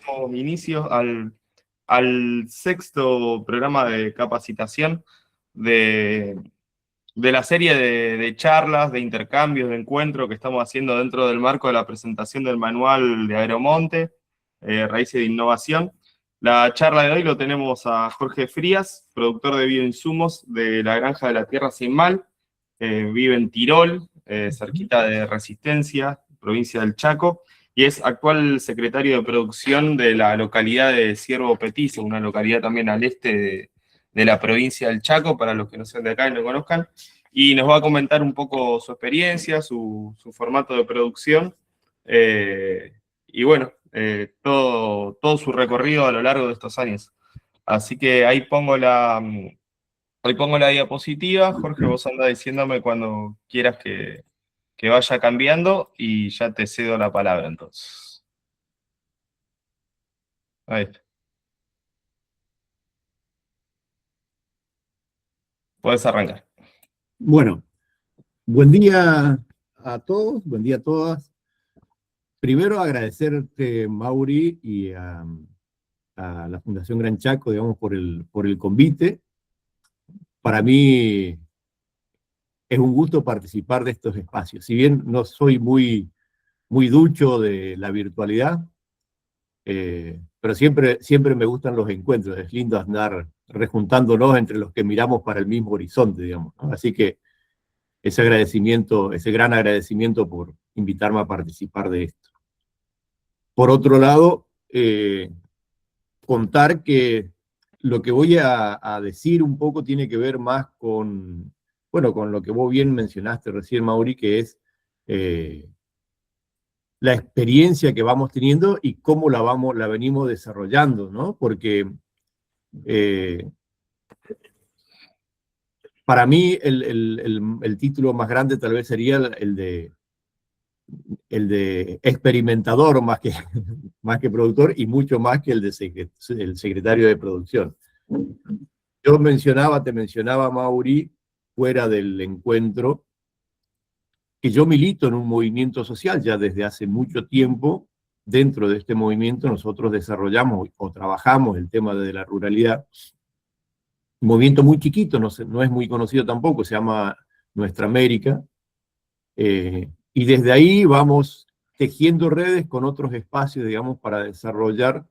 damos inicio al sexto programa de capacitación de, de la serie de charlas, de intercambios, de encuentro que estamos haciendo dentro del marco de la presentación del manual de Agromonte, Raíces de Innovación. La charla de hoy lo tenemos a Jorge Frías, productor de bioinsumos de la Granja de la Tierra Sin Mal. Vive en Tirol, cerquita de Resistencia, provincia del Chaco, y es actual secretario de producción de la localidad de Ciervo Petizo, una localidad también al este de la provincia del Chaco, para los que no sean de acá y no conozcan, y nos va a comentar un poco su experiencia, su formato de producción, y bueno, todo su recorrido a lo largo de estos años. Así que ahí pongo la diapositiva. Jorge, vos andá diciéndome cuando quieras que vaya cambiando y ya te cedo la palabra entonces. Ahí está. Podés arrancar. Bueno, buen día a todos, buen día a todas. Primero agradecerte, Mauri, y a la Fundación Gran Chaco, digamos, por el convite. Para mí es un gusto participar de estos espacios. Si bien no soy muy ducho de la virtualidad, pero siempre me gustan los encuentros. Es lindo andar rejuntándonos entre los que miramos para el mismo horizonte, digamos, ¿no? Así que ese gran agradecimiento por invitarme a participar de esto. Por otro lado, contar que lo que voy a decir un poco tiene que ver más con lo que vos bien mencionaste recién, Mauri, que es la experiencia que vamos teniendo y cómo la venimos desarrollando, ¿no? Porque para mí el título más grande tal vez sería el de experimentador más que productor, y mucho más que el secretario de producción. Te mencionaba, Mauri, fuera del encuentro, que yo milito en un movimiento social ya desde hace mucho tiempo. Dentro de este movimiento nosotros desarrollamos o trabajamos el tema de la ruralidad. Un movimiento muy chiquito, no es muy conocido tampoco, se llama Nuestra América. Y desde ahí vamos tejiendo redes con otros espacios, digamos, para desarrollar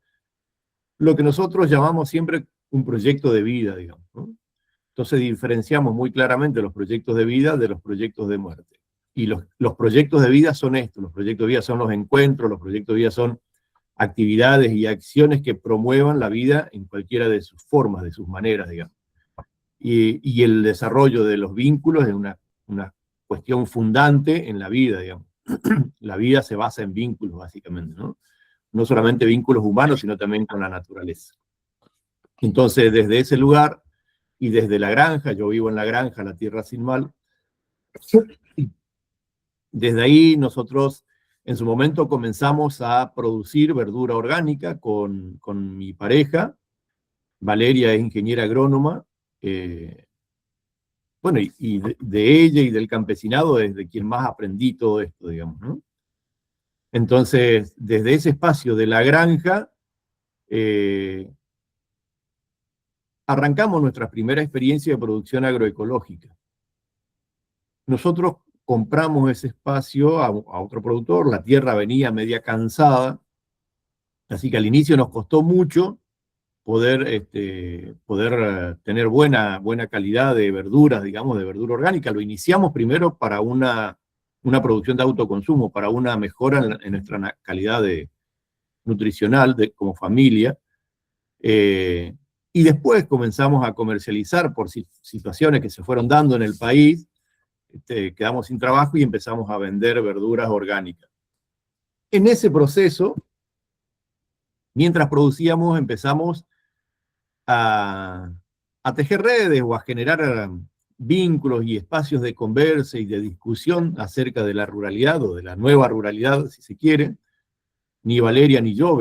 lo que nosotros llamamos siempre un proyecto de vida, digamos, ¿no? Entonces diferenciamos muy claramente los proyectos de vida de los proyectos de muerte. Y los proyectos de vida son estos, los proyectos de vida son los encuentros, los proyectos de vida son actividades y acciones que promuevan la vida en cualquiera de sus formas, de sus maneras, digamos. Y el desarrollo de los vínculos es una cuestión fundante en la vida, digamos. La vida se basa en vínculos, básicamente, ¿no? No solamente vínculos humanos, sino también con la naturaleza. Entonces, desde ese lugar y desde la granja, yo vivo en la granja, la Tierra Sin Mal, desde ahí nosotros en su momento comenzamos a producir verdura orgánica con mi pareja. Valeria es ingeniera agrónoma, bueno, y de ella y del campesinado es de quien más aprendí todo esto, digamos, ¿no? Entonces, desde ese espacio de la granja, arrancamos nuestra primera experiencia de producción agroecológica. Nosotros compramos ese espacio a otro productor, la tierra venía media cansada, así que al inicio nos costó mucho poder tener buena calidad de verduras, digamos, de verdura orgánica. Lo iniciamos primero para una producción de autoconsumo, para una mejora en nuestra calidad nutricional como familia, y después comenzamos a comercializar por situaciones que se fueron dando en el país. Quedamos sin trabajo y empezamos a vender verduras orgánicas. En ese proceso, mientras producíamos, empezamos a tejer redes o a generar vínculos y espacios de conversa y de discusión acerca de la ruralidad o de la nueva ruralidad, si se quiere. Ni Valeria ni yo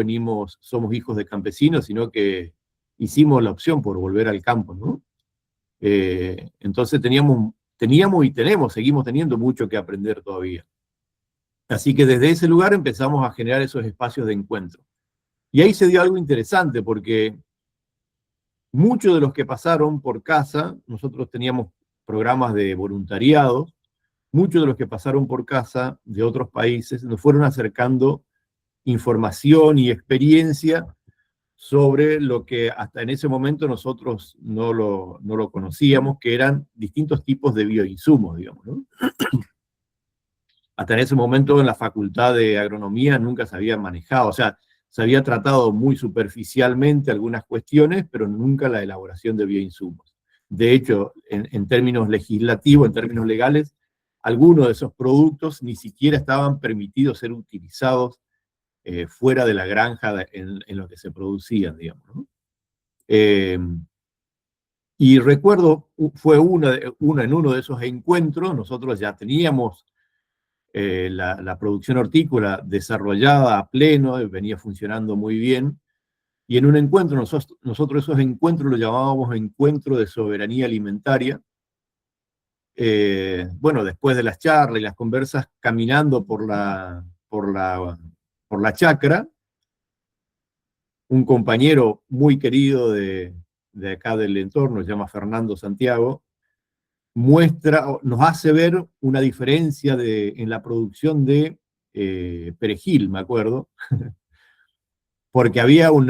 somos hijos de campesinos, sino que hicimos la opción por volver al campo, ¿no? Entonces teníamos y seguimos teniendo mucho que aprender todavía. Así que desde ese lugar empezamos a generar esos espacios de encuentro. Y ahí se dio algo interesante, porque muchos de los que pasaron por casa, nosotros teníamos programas de voluntariado, muchos de los que pasaron por casa de otros países nos fueron acercando información y experiencia sobre lo que hasta en ese momento nosotros no lo conocíamos, que eran distintos tipos de bioinsumos, digamos, ¿no? Hasta en ese momento en la Facultad de Agronomía nunca se había manejado, o sea, se había tratado muy superficialmente algunas cuestiones, pero nunca la elaboración de bioinsumos. De hecho, en términos legislativos, en términos legales, algunos de esos productos ni siquiera estaban permitidos ser utilizados fuera de la granja en lo que se producían, digamos, ¿no? Y recuerdo, fue en uno de esos encuentros, nosotros ya teníamos la producción hortícola desarrollada a pleno, venía funcionando muy bien, y en un encuentro, nosotros esos encuentros los llamábamos encuentro de soberanía alimentaria. Bueno, después de las charlas y las conversas, caminando por la chacra, un compañero muy querido de acá del entorno, se llama Fernando Santiago, nos hace ver una diferencia en la producción de perejil, me acuerdo, porque había un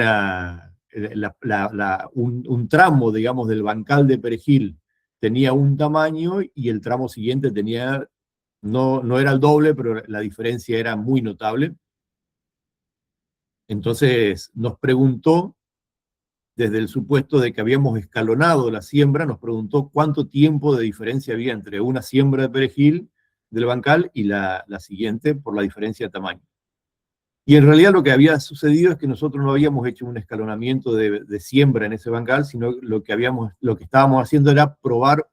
tramo, digamos, del bancal de perejil tenía un tamaño y el tramo siguiente tenía, no era el doble, pero la diferencia era muy notable. Entonces nos preguntó, desde el supuesto de que habíamos escalonado la siembra, nos preguntó cuánto tiempo de diferencia había entre una siembra de perejil del bancal y la siguiente por la diferencia de tamaño. Y en realidad lo que había sucedido es que nosotros no habíamos hecho un escalonamiento de siembra en ese bancal, sino lo que estábamos haciendo era probar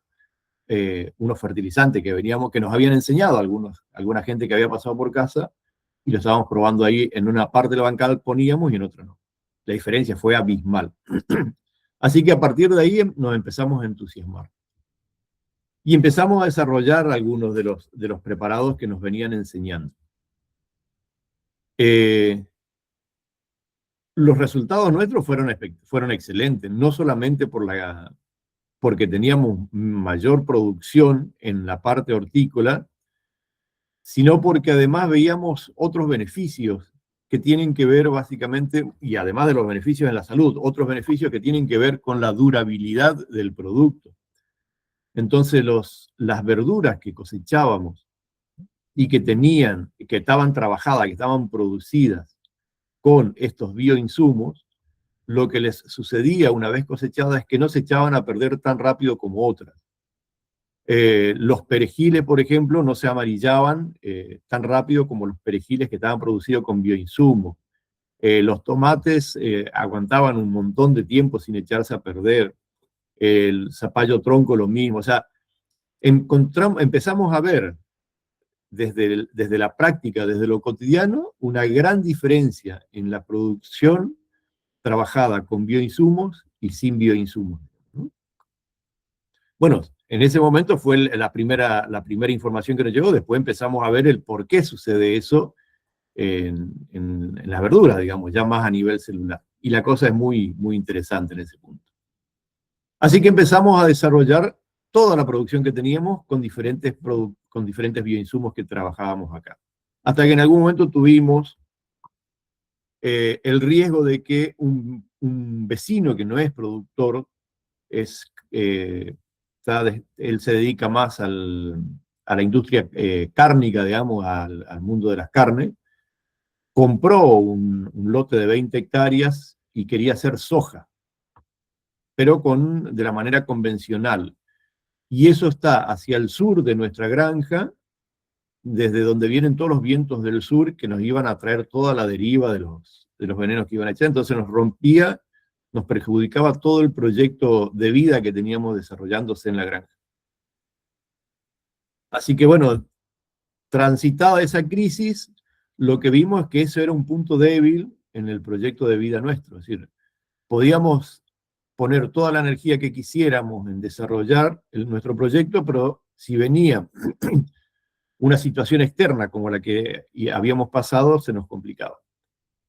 unos fertilizantes que nos habían enseñado alguna gente que había pasado por casa, y lo estábamos probando ahí. En una parte del bancal poníamos y en otra no. La diferencia fue abismal. Así que a partir de ahí nos empezamos a entusiasmar. Y empezamos a desarrollar algunos de los preparados que nos venían enseñando. Los resultados nuestros fueron excelentes, no solamente porque teníamos mayor producción en la parte hortícola, sino porque además veíamos otros beneficios que tienen que ver básicamente, y además de los beneficios en la salud, otros beneficios que tienen que ver con la durabilidad del producto. Entonces las verduras que cosechábamos y que estaban trabajadas, que estaban producidas con estos bioinsumos, lo que les sucedía una vez cosechadas es que no se echaban a perder tan rápido como otras. Los perejiles, por ejemplo, no se amarillaban tan rápido como los perejiles que estaban producidos con bioinsumos. Los tomates aguantaban un montón de tiempo sin echarse a perder. El zapallo tronco lo mismo. O sea, empezamos a ver desde la práctica, desde lo cotidiano, una gran diferencia en la producción trabajada con bioinsumos y sin bioinsumos, ¿no? Bueno, en ese momento fue la primera información que nos llegó. Después empezamos a ver el por qué sucede eso en las verduras, digamos, ya más a nivel celular. Y la cosa es muy, muy interesante en ese punto. Así que empezamos a desarrollar toda la producción que teníamos con diferentes bioinsumos que trabajábamos acá. Hasta que en algún momento tuvimos el riesgo de que un vecino que no es productor, él se dedica más a la industria cárnica, digamos, al mundo de las carnes, compró un lote de 20 hectáreas y quería hacer soja, pero de la manera convencional. Y eso está hacia el sur de nuestra granja, desde donde vienen todos los vientos del sur que nos iban a traer toda la deriva de los venenos que iban a echar. Entonces nos perjudicaba todo el proyecto de vida que teníamos desarrollándose en la granja. Así que bueno, transitada esa crisis, lo que vimos es que eso era un punto débil en el proyecto de vida nuestro. Es decir, podíamos poner toda la energía que quisiéramos en desarrollar nuestro proyecto, pero si venía una situación externa como la que habíamos pasado, se nos complicaba.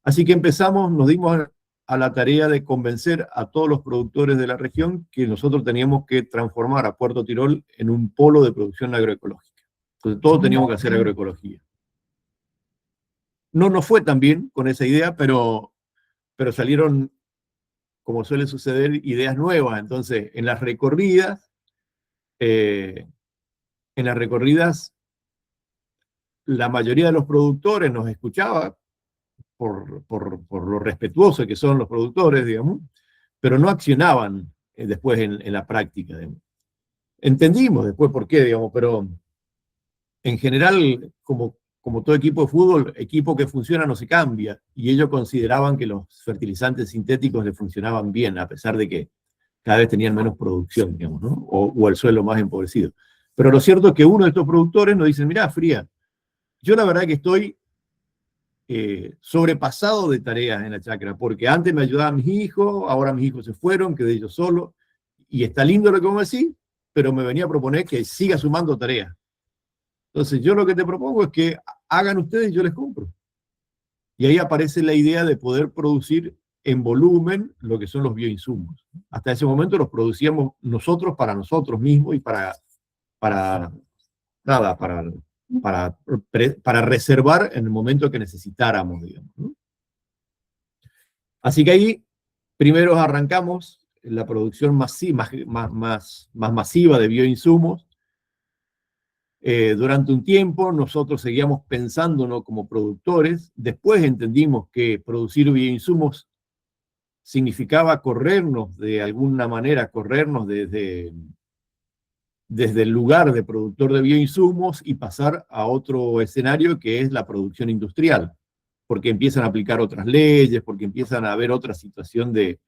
Así que nos dimos a la tarea de convencer a todos los productores de la región que nosotros teníamos que transformar a Puerto Tirol en un polo de producción agroecológica. Entonces todos teníamos que hacer agroecología. No nos fue tan bien con esa idea, pero salieron, como suele suceder, ideas nuevas. Entonces, en las recorridas, la mayoría de los productores nos escuchaba por lo respetuoso que son los productores, digamos, pero no accionaban después en la práctica, digamos. Entendimos después por qué, digamos, pero en general, como todo equipo de fútbol, equipo que funciona no se cambia, y ellos consideraban que los fertilizantes sintéticos le funcionaban bien, a pesar de que cada vez tenían menos producción, digamos, ¿no? O el suelo más empobrecido. Pero lo cierto es que uno de estos productores nos dice, mirá, Fría, yo la verdad que estoy sobrepasado de tareas en la chacra, porque antes me ayudaban mis hijos, ahora mis hijos se fueron, quedé yo solo, y está lindo lo que vos decís, pero me venía a proponer que siga sumando tareas. Entonces yo lo que te propongo es que hagan ustedes y yo les compro. Y ahí aparece la idea de poder producir en volumen lo que son los bioinsumos. Hasta ese momento los producíamos nosotros para nosotros mismos y para reservar en el momento que necesitáramos, digamos, ¿no? Así que ahí primero arrancamos la producción más masiva de bioinsumos. Durante un tiempo nosotros seguíamos pensándonos como productores, después entendimos que producir bioinsumos significaba corrernos de alguna manera, corrernos desde el lugar de productor de bioinsumos y pasar a otro escenario que es la producción industrial, porque empiezan a aplicar otras leyes, porque empiezan a haber otra situación de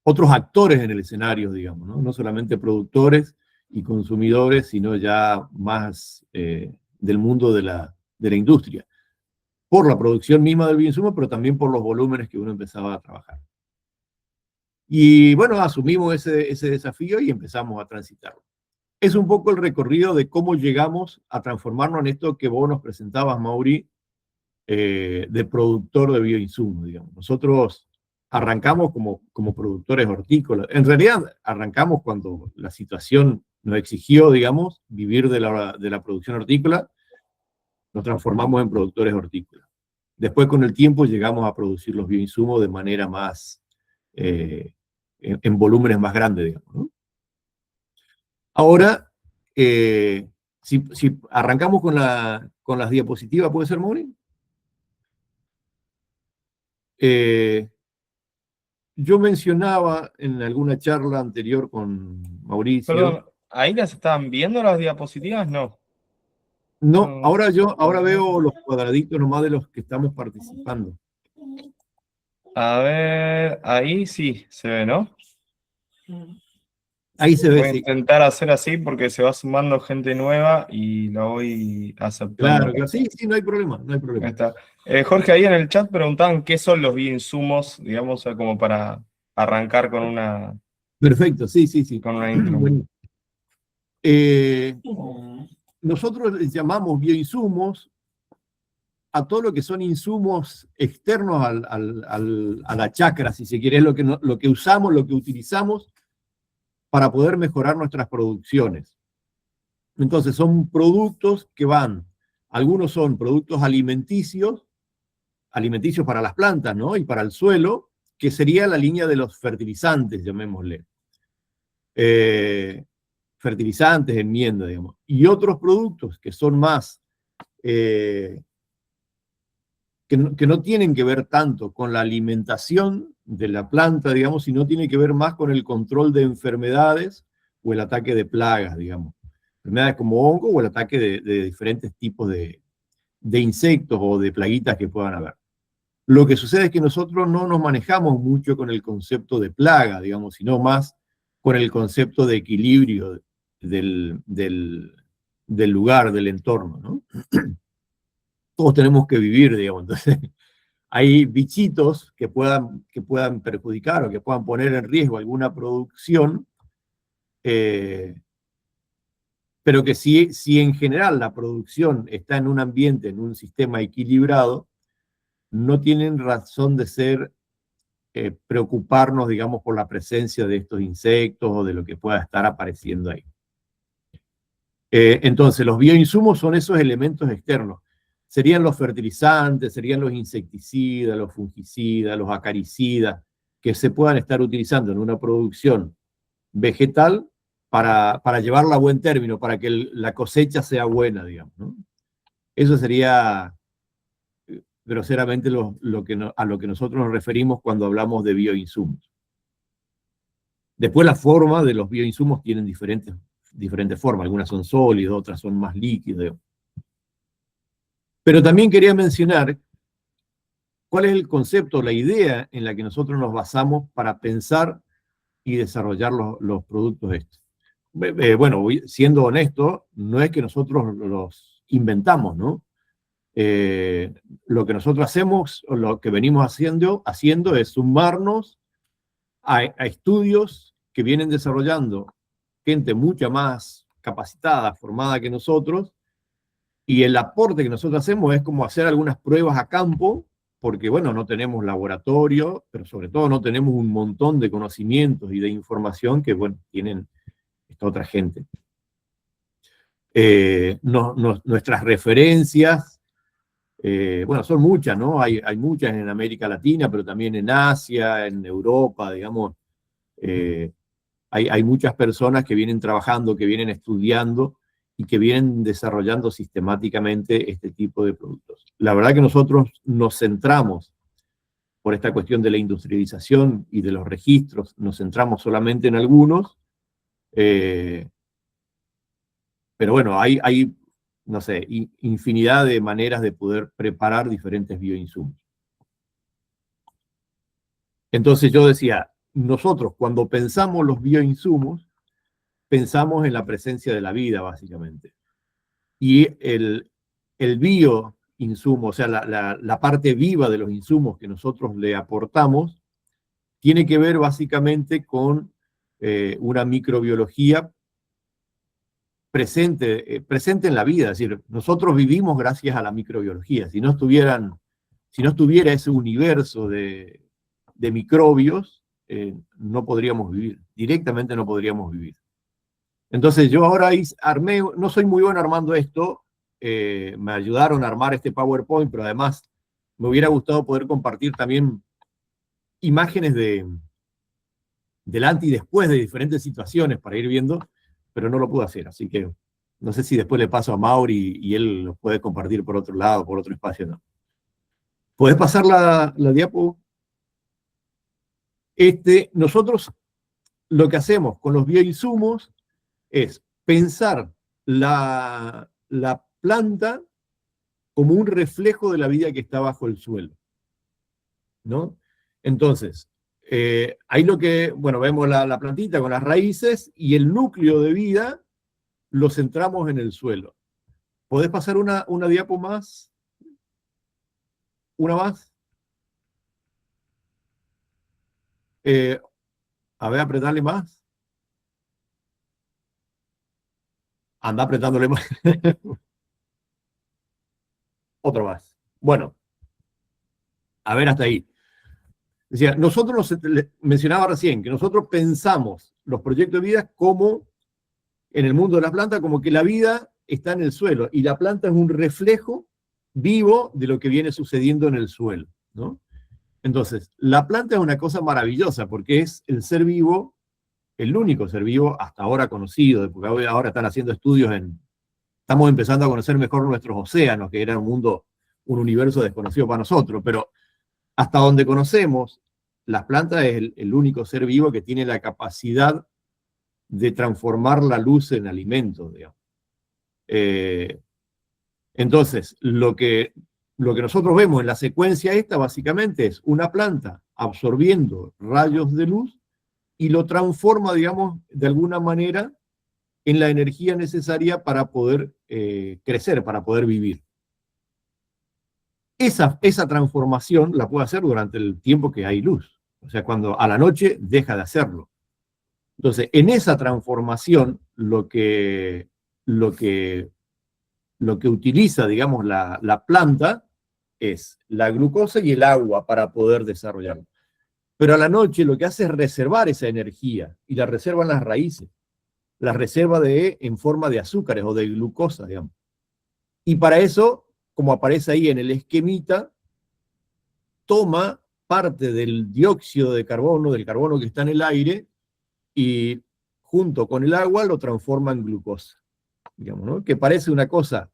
otros actores en el escenario, digamos, ¿no? No solamente productores y consumidores, sino ya más del mundo de la industria, por la producción misma del bioinsumo, pero también por los volúmenes que uno empezaba a trabajar. Y bueno, asumimos ese desafío y empezamos a transitarlo. Es un poco el recorrido de cómo llegamos a transformarnos en esto que vos nos presentabas, Mauri, de productor de bioinsumos, digamos. Nosotros arrancamos como productores hortícolas. En realidad, arrancamos cuando la situación nos exigió, digamos, vivir de la producción hortícola, nos transformamos en productores hortícolas. Después, con el tiempo, llegamos a producir los bioinsumos de manera más, en volúmenes más grandes, digamos, ¿no? Ahora, si arrancamos con las diapositivas, ¿puede ser, Mauri? Yo mencionaba en alguna charla anterior con Mauricio. Perdón, ¿ahí las estaban viendo las diapositivas? No. No, ahora veo los cuadraditos nomás de los que estamos participando. A ver, ahí sí se ve, ¿no? Ahí se ve, Voy a sí. intentar hacer así porque se va sumando gente nueva y la voy aceptando. Claro, sí, no hay problema, no hay problema. Ahí está. Jorge, ahí en el chat preguntaban qué son los bioinsumos, digamos, como para arrancar con una... Perfecto, sí. Con una intro. Bueno. Nosotros les llamamos bioinsumos a todo lo que son insumos externos a la chacra, si se quiere, lo que usamos, lo que utilizamos para poder mejorar nuestras producciones. Entonces son productos que algunos son productos alimenticios para las plantas, ¿no? Y para el suelo, que sería la línea de los fertilizantes, llamémosle. Fertilizantes, enmienda, digamos. Y otros productos que son más, que no tienen que ver tanto con la alimentación de la planta, digamos, sino tiene que ver más con el control de enfermedades o el ataque de plagas, digamos. Enfermedades como hongo o el ataque de diferentes tipos de insectos o de plaguitas que puedan haber. Lo que sucede es que nosotros no nos manejamos mucho con el concepto de plaga, digamos, sino más con el concepto de equilibrio del lugar, del entorno, ¿no? Todos tenemos que vivir, digamos, entonces hay bichitos que puedan perjudicar o que puedan poner en riesgo alguna producción, pero que si en general la producción está en un ambiente, en un sistema equilibrado, no tienen razón de ser preocuparnos, digamos, por la presencia de estos insectos o de lo que pueda estar apareciendo ahí. Entonces, los bioinsumos son esos elementos externos. Serían los fertilizantes, serían los insecticidas, los fungicidas, los acaricidas, que se puedan estar utilizando en una producción vegetal para llevarla a buen término, para que la cosecha sea buena, digamos, ¿no? Eso sería groseramente a lo que nosotros nos referimos cuando hablamos de bioinsumos. Después la forma de los bioinsumos tienen diferentes formas, algunas son sólidas, otras son más líquidas. Pero también quería mencionar cuál es el concepto, la idea en la que nosotros nos basamos para pensar y desarrollar los productos estos. Bueno, siendo honesto, no es que nosotros los inventamos, ¿no? Lo que nosotros hacemos, o lo que venimos haciendo es sumarnos a estudios que vienen desarrollando gente mucha más capacitada, formada que nosotros, y el aporte que nosotros hacemos es como hacer algunas pruebas a campo, porque, bueno, no tenemos laboratorio, pero sobre todo no tenemos un montón de conocimientos y de información que, bueno, tienen esta otra gente. Nuestras referencias, bueno, son muchas, ¿no? Hay muchas en América Latina, pero también en Asia, en Europa, digamos. Hay muchas personas que vienen trabajando, que vienen estudiando y que vienen desarrollando sistemáticamente este tipo de productos. La verdad que nosotros nos centramos, por esta cuestión de la industrialización y de los registros, nos centramos solamente en algunos, pero bueno, hay no sé, infinidad de maneras de poder preparar diferentes bioinsumos. Entonces yo decía, nosotros cuando pensamos los bioinsumos, pensamos en la presencia de la vida, básicamente. Y el bioinsumo, o sea, la parte viva de los insumos que nosotros le aportamos, tiene que ver básicamente con una microbiología presente en la vida. Es decir, nosotros vivimos gracias a la microbiología. Si no estuviera ese universo de microbios, no podríamos vivir. Directamente no podríamos vivir. Entonces yo ahora armé, no soy muy bueno armando esto, me ayudaron a armar este PowerPoint, pero además me hubiera gustado poder compartir también imágenes del antes y después de diferentes situaciones para ir viendo, pero no lo pude hacer, así que no sé si después le paso a Mauri y él lo puede compartir por otro lado, por otro espacio, ¿no? ¿Podés pasar la diapo? Nosotros lo que hacemos con los bioinsumos es pensar la planta como un reflejo de la vida que está bajo el suelo, ¿no? Entonces, ahí bueno, vemos la plantita con las raíces y el núcleo de vida lo centramos en el suelo. ¿Podés pasar una diapo más? ¿Una más? A ver, apretarle más. Anda apretándole más. Otro más. Bueno, a ver hasta ahí. Decía, nosotros mencionaba recién que nosotros pensamos los proyectos de vida como en el mundo de la planta, como que la vida está en el suelo y la planta es un reflejo vivo de lo que viene sucediendo en el suelo, ¿no? Entonces, la planta es una cosa maravillosa porque es el ser vivo, el único ser vivo hasta ahora conocido, porque ahora están haciendo estudios estamos empezando a conocer mejor nuestros océanos, que era un universo desconocido para nosotros, pero hasta donde conocemos, las plantas es el único ser vivo que tiene la capacidad de transformar la luz en alimento, digamos. Entonces, lo que nosotros vemos en la secuencia esta, básicamente, es una planta absorbiendo rayos de luz y lo transforma, digamos, de alguna manera en la energía necesaria para poder crecer, para poder vivir. Esa transformación la puede hacer durante el tiempo que hay luz. O sea, cuando a la noche deja de hacerlo. Entonces, en esa transformación, lo que lo que utiliza, digamos, la planta es la glucosa y el agua para poder desarrollarlo. Pero a la noche lo que hace es reservar esa energía, y la reserva en las raíces, la reserva en forma de azúcares o de glucosa, digamos. Y para eso, como aparece ahí en el esquemita, toma parte del dióxido de carbono, del carbono que está en el aire, y junto con el agua lo transforma en glucosa, digamos, ¿no? Que parece una cosa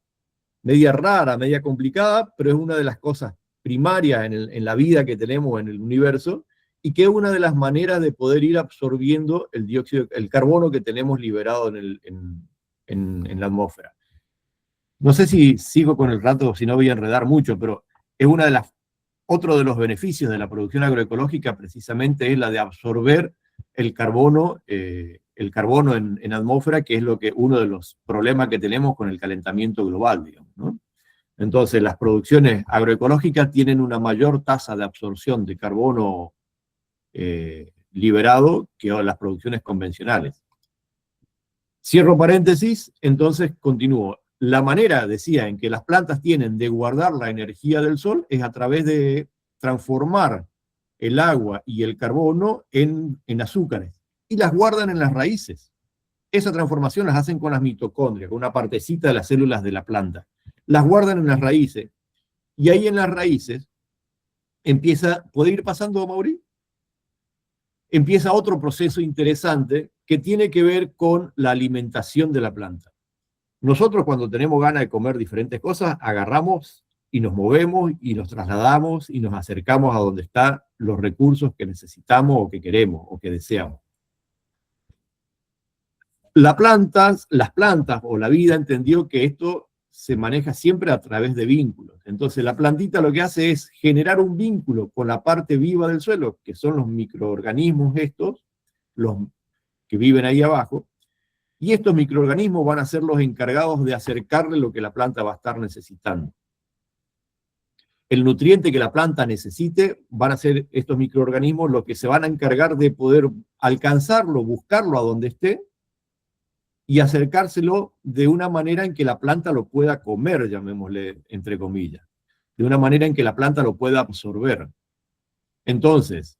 media rara, media complicada, pero es una de las cosas primarias en la vida que tenemos en el universo, y que es una de las maneras de poder ir absorbiendo el dióxido, el carbono que tenemos liberado en la atmósfera. No sé si sigo con el rato, si no voy a enredar mucho, pero es otro de los beneficios de la producción agroecológica precisamente es la de absorber el carbono en atmósfera, que es uno de los problemas que tenemos con el calentamiento global, digamos, ¿no? Entonces, las producciones agroecológicas tienen una mayor tasa de absorción de carbono liberado que las producciones convencionales. Cierro paréntesis, entonces continúo. La manera, decía, en que las plantas tienen de guardar la energía del sol es a través de transformar el agua y el carbono en azúcares, y las guardan en las raíces. Esa transformación las hacen con las mitocondrias, con una partecita de las células de la planta. Las guardan en las raíces, y ahí en las raíces ¿puede ir pasando, Mauri? Empieza otro proceso interesante que tiene que ver con la alimentación de la planta. Nosotros, cuando tenemos ganas de comer diferentes cosas, agarramos y nos movemos y nos trasladamos y nos acercamos a donde están los recursos que necesitamos o que queremos o que deseamos. Las plantas o la vida entendió que esto se maneja siempre a través de vínculos. Entonces la plantita lo que hace es generar un vínculo con la parte viva del suelo, que son los microorganismos estos, los que viven ahí abajo, y estos microorganismos van a ser los encargados de acercarle lo que la planta va a estar necesitando. El nutriente que la planta necesite van a ser estos microorganismos los que se van a encargar de poder alcanzarlo, buscarlo a donde esté, y acercárselo de una manera en que la planta lo pueda comer, llamémosle entre comillas, de una manera en que la planta lo pueda absorber. Entonces,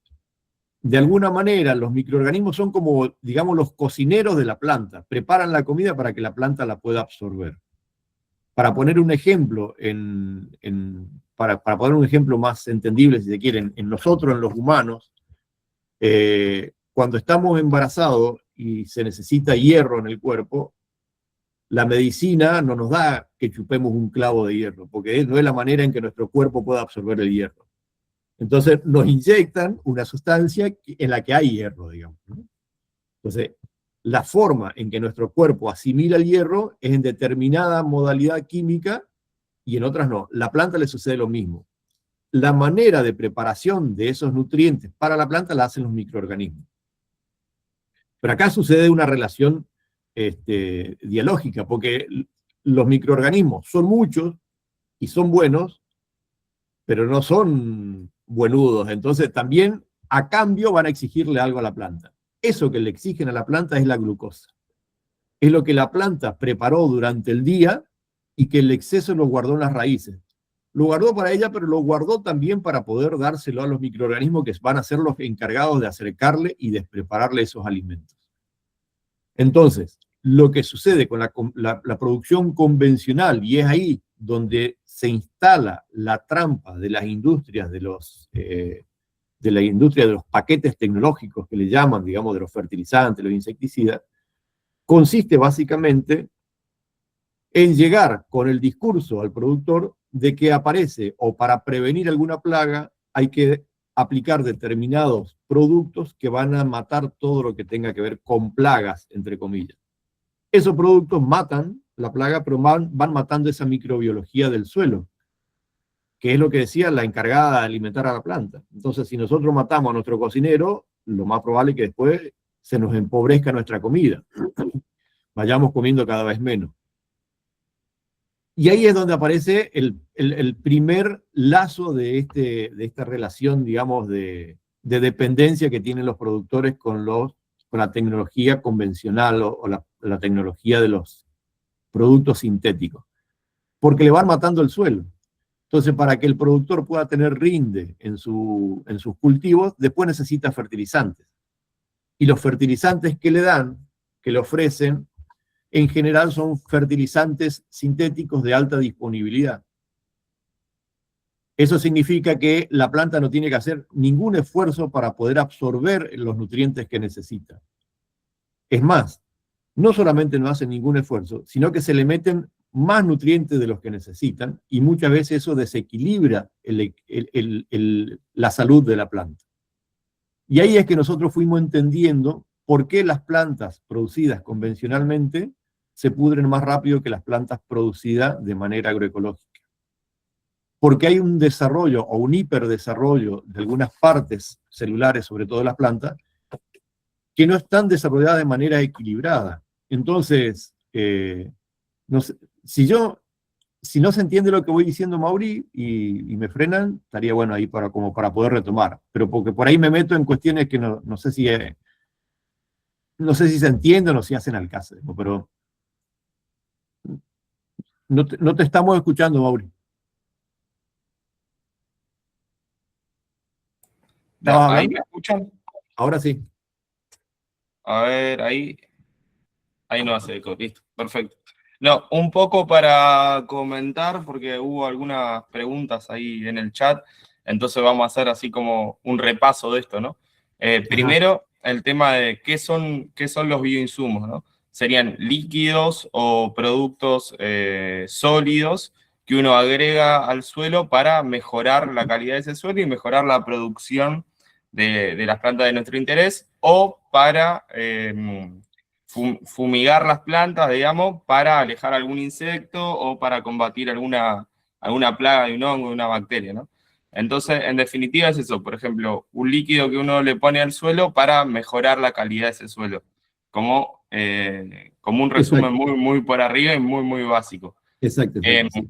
de alguna manera, los microorganismos son como, digamos, los cocineros de la planta, preparan la comida para que la planta la pueda absorber. Para poner un ejemplo, para poner un ejemplo más entendible, si se quieren, en nosotros, en los humanos, cuando estamos embarazados y se necesita hierro en el cuerpo, la medicina no nos da que chupemos un clavo de hierro, porque no es la manera en que nuestro cuerpo pueda absorber el hierro. Entonces nos inyectan una sustancia en la que hay hierro, digamos, ¿no? Entonces, la forma en que nuestro cuerpo asimila el hierro es en determinada modalidad química y en otras no. La planta le sucede lo mismo. La manera de preparación de esos nutrientes para la planta la hacen los microorganismos. Pero acá sucede una relación dialógica, porque los microorganismos son muchos y son buenos, pero no son buenudos. Entonces también a cambio van a exigirle algo a la planta. Eso que le exigen a la planta es la glucosa. Es lo que la planta preparó durante el día y que el exceso lo guardó en las raíces. Lo guardó para ella, pero lo guardó también para poder dárselo a los microorganismos que van a ser los encargados de acercarle y de prepararle esos alimentos. Entonces, lo que sucede con la producción convencional, y es ahí donde se instala la trampa de las industrias, de la industria de los paquetes tecnológicos que le llaman, digamos, de los fertilizantes, los insecticidas, consiste básicamente en llegar con el discurso al productor de que aparece, o para prevenir alguna plaga, hay que aplicar determinados productos que van a matar todo lo que tenga que ver con plagas, entre comillas. Esos productos matan la plaga, pero van matando esa microbiología del suelo, que es lo que decía la encargada de alimentar a la planta. Entonces, si nosotros matamos a nuestro cocinero, lo más probable es que después se nos empobrezca nuestra comida. Vayamos comiendo cada vez menos. Y ahí es donde aparece el primer lazo de esta relación, digamos, de dependencia que tienen los productores con la tecnología convencional o la tecnología de los productos sintéticos, porque le van matando el suelo. Entonces, para que el productor pueda tener rinde en sus cultivos, después necesita fertilizantes. Y los fertilizantes que le dan, que le ofrecen, en general son fertilizantes sintéticos de alta disponibilidad. Eso significa que la planta no tiene que hacer ningún esfuerzo para poder absorber los nutrientes que necesita. Es más, no solamente no hacen ningún esfuerzo, sino que se le meten más nutrientes de los que necesitan y muchas veces eso desequilibra la salud de la planta. Y ahí es que nosotros fuimos entendiendo por qué las plantas producidas convencionalmente se pudren más rápido que las plantas producidas de manera agroecológica. Porque hay un desarrollo o un hiperdesarrollo de algunas partes celulares, sobre todo de las plantas, que no están desarrolladas de manera equilibrada. Entonces, no sé, si no se entiende lo que voy diciendo, Mauri, y me frenan, estaría bueno ahí como para poder retomar. Pero porque por ahí me meto en cuestiones que no sé si se entienden o si hacen al caso, pero no te estamos escuchando, Mauri. ¿Ahí me escuchan? Ahora sí. A ver, ahí no hace eco, listo, perfecto. No, un poco para comentar, porque hubo algunas preguntas ahí en el chat, entonces vamos a hacer así como un repaso de esto, ¿no? Primero, el tema de qué son los bioinsumos, ¿no? Serían líquidos o productos sólidos que uno agrega al suelo para mejorar la calidad de ese suelo y mejorar la producción de las plantas de nuestro interés, o para fumigar las plantas, digamos, para alejar algún insecto o para combatir alguna plaga de un hongo, de una bacteria, ¿no? Entonces, en definitiva es eso, por ejemplo, un líquido que uno le pone al suelo para mejorar la calidad de ese suelo, como un resumen muy, muy por arriba y muy, muy básico. Exacto.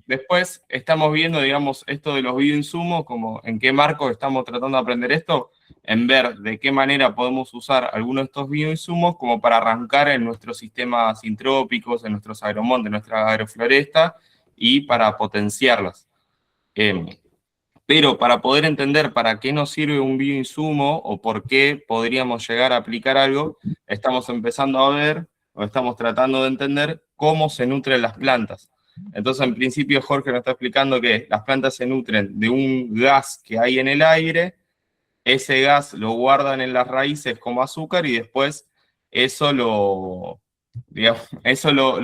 Después estamos viendo, digamos, esto de los bioinsumos, como en qué marco estamos tratando de aprender esto, en ver de qué manera podemos usar algunos de estos bioinsumos como para arrancar en nuestros sistemas sintrópicos, en nuestros agromontes, en nuestra agrofloresta, y para potenciarlas. Pero para poder entender para qué nos sirve un bioinsumo o por qué podríamos llegar a aplicar algo, estamos empezando a ver, o estamos tratando de entender cómo se nutren las plantas. Entonces, en principio, Jorge nos está explicando que las plantas se nutren de un gas que hay en el aire, ese gas lo guardan en las raíces como azúcar y después eso lo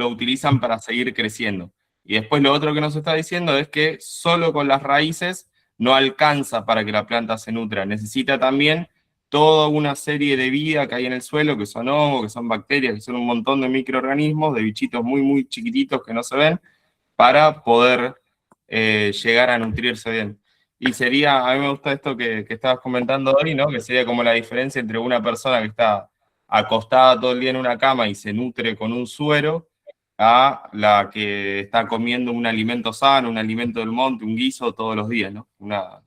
utilizan para seguir creciendo. Y después lo otro que nos está diciendo es que solo con las raíces no alcanza para que la planta se nutra, necesita también toda una serie de vida que hay en el suelo, que son hongos, que son bacterias, que son un montón de microorganismos, de bichitos muy, muy chiquititos que no se ven, para poder llegar a nutrirse bien. Y sería, a mí me gusta esto que estabas comentando hoy, ¿no? Que sería como la diferencia entre una persona que está acostada todo el día en una cama y se nutre con un suero, a la que está comiendo un alimento sano, un alimento del monte, un guiso todos los días, ¿no? Una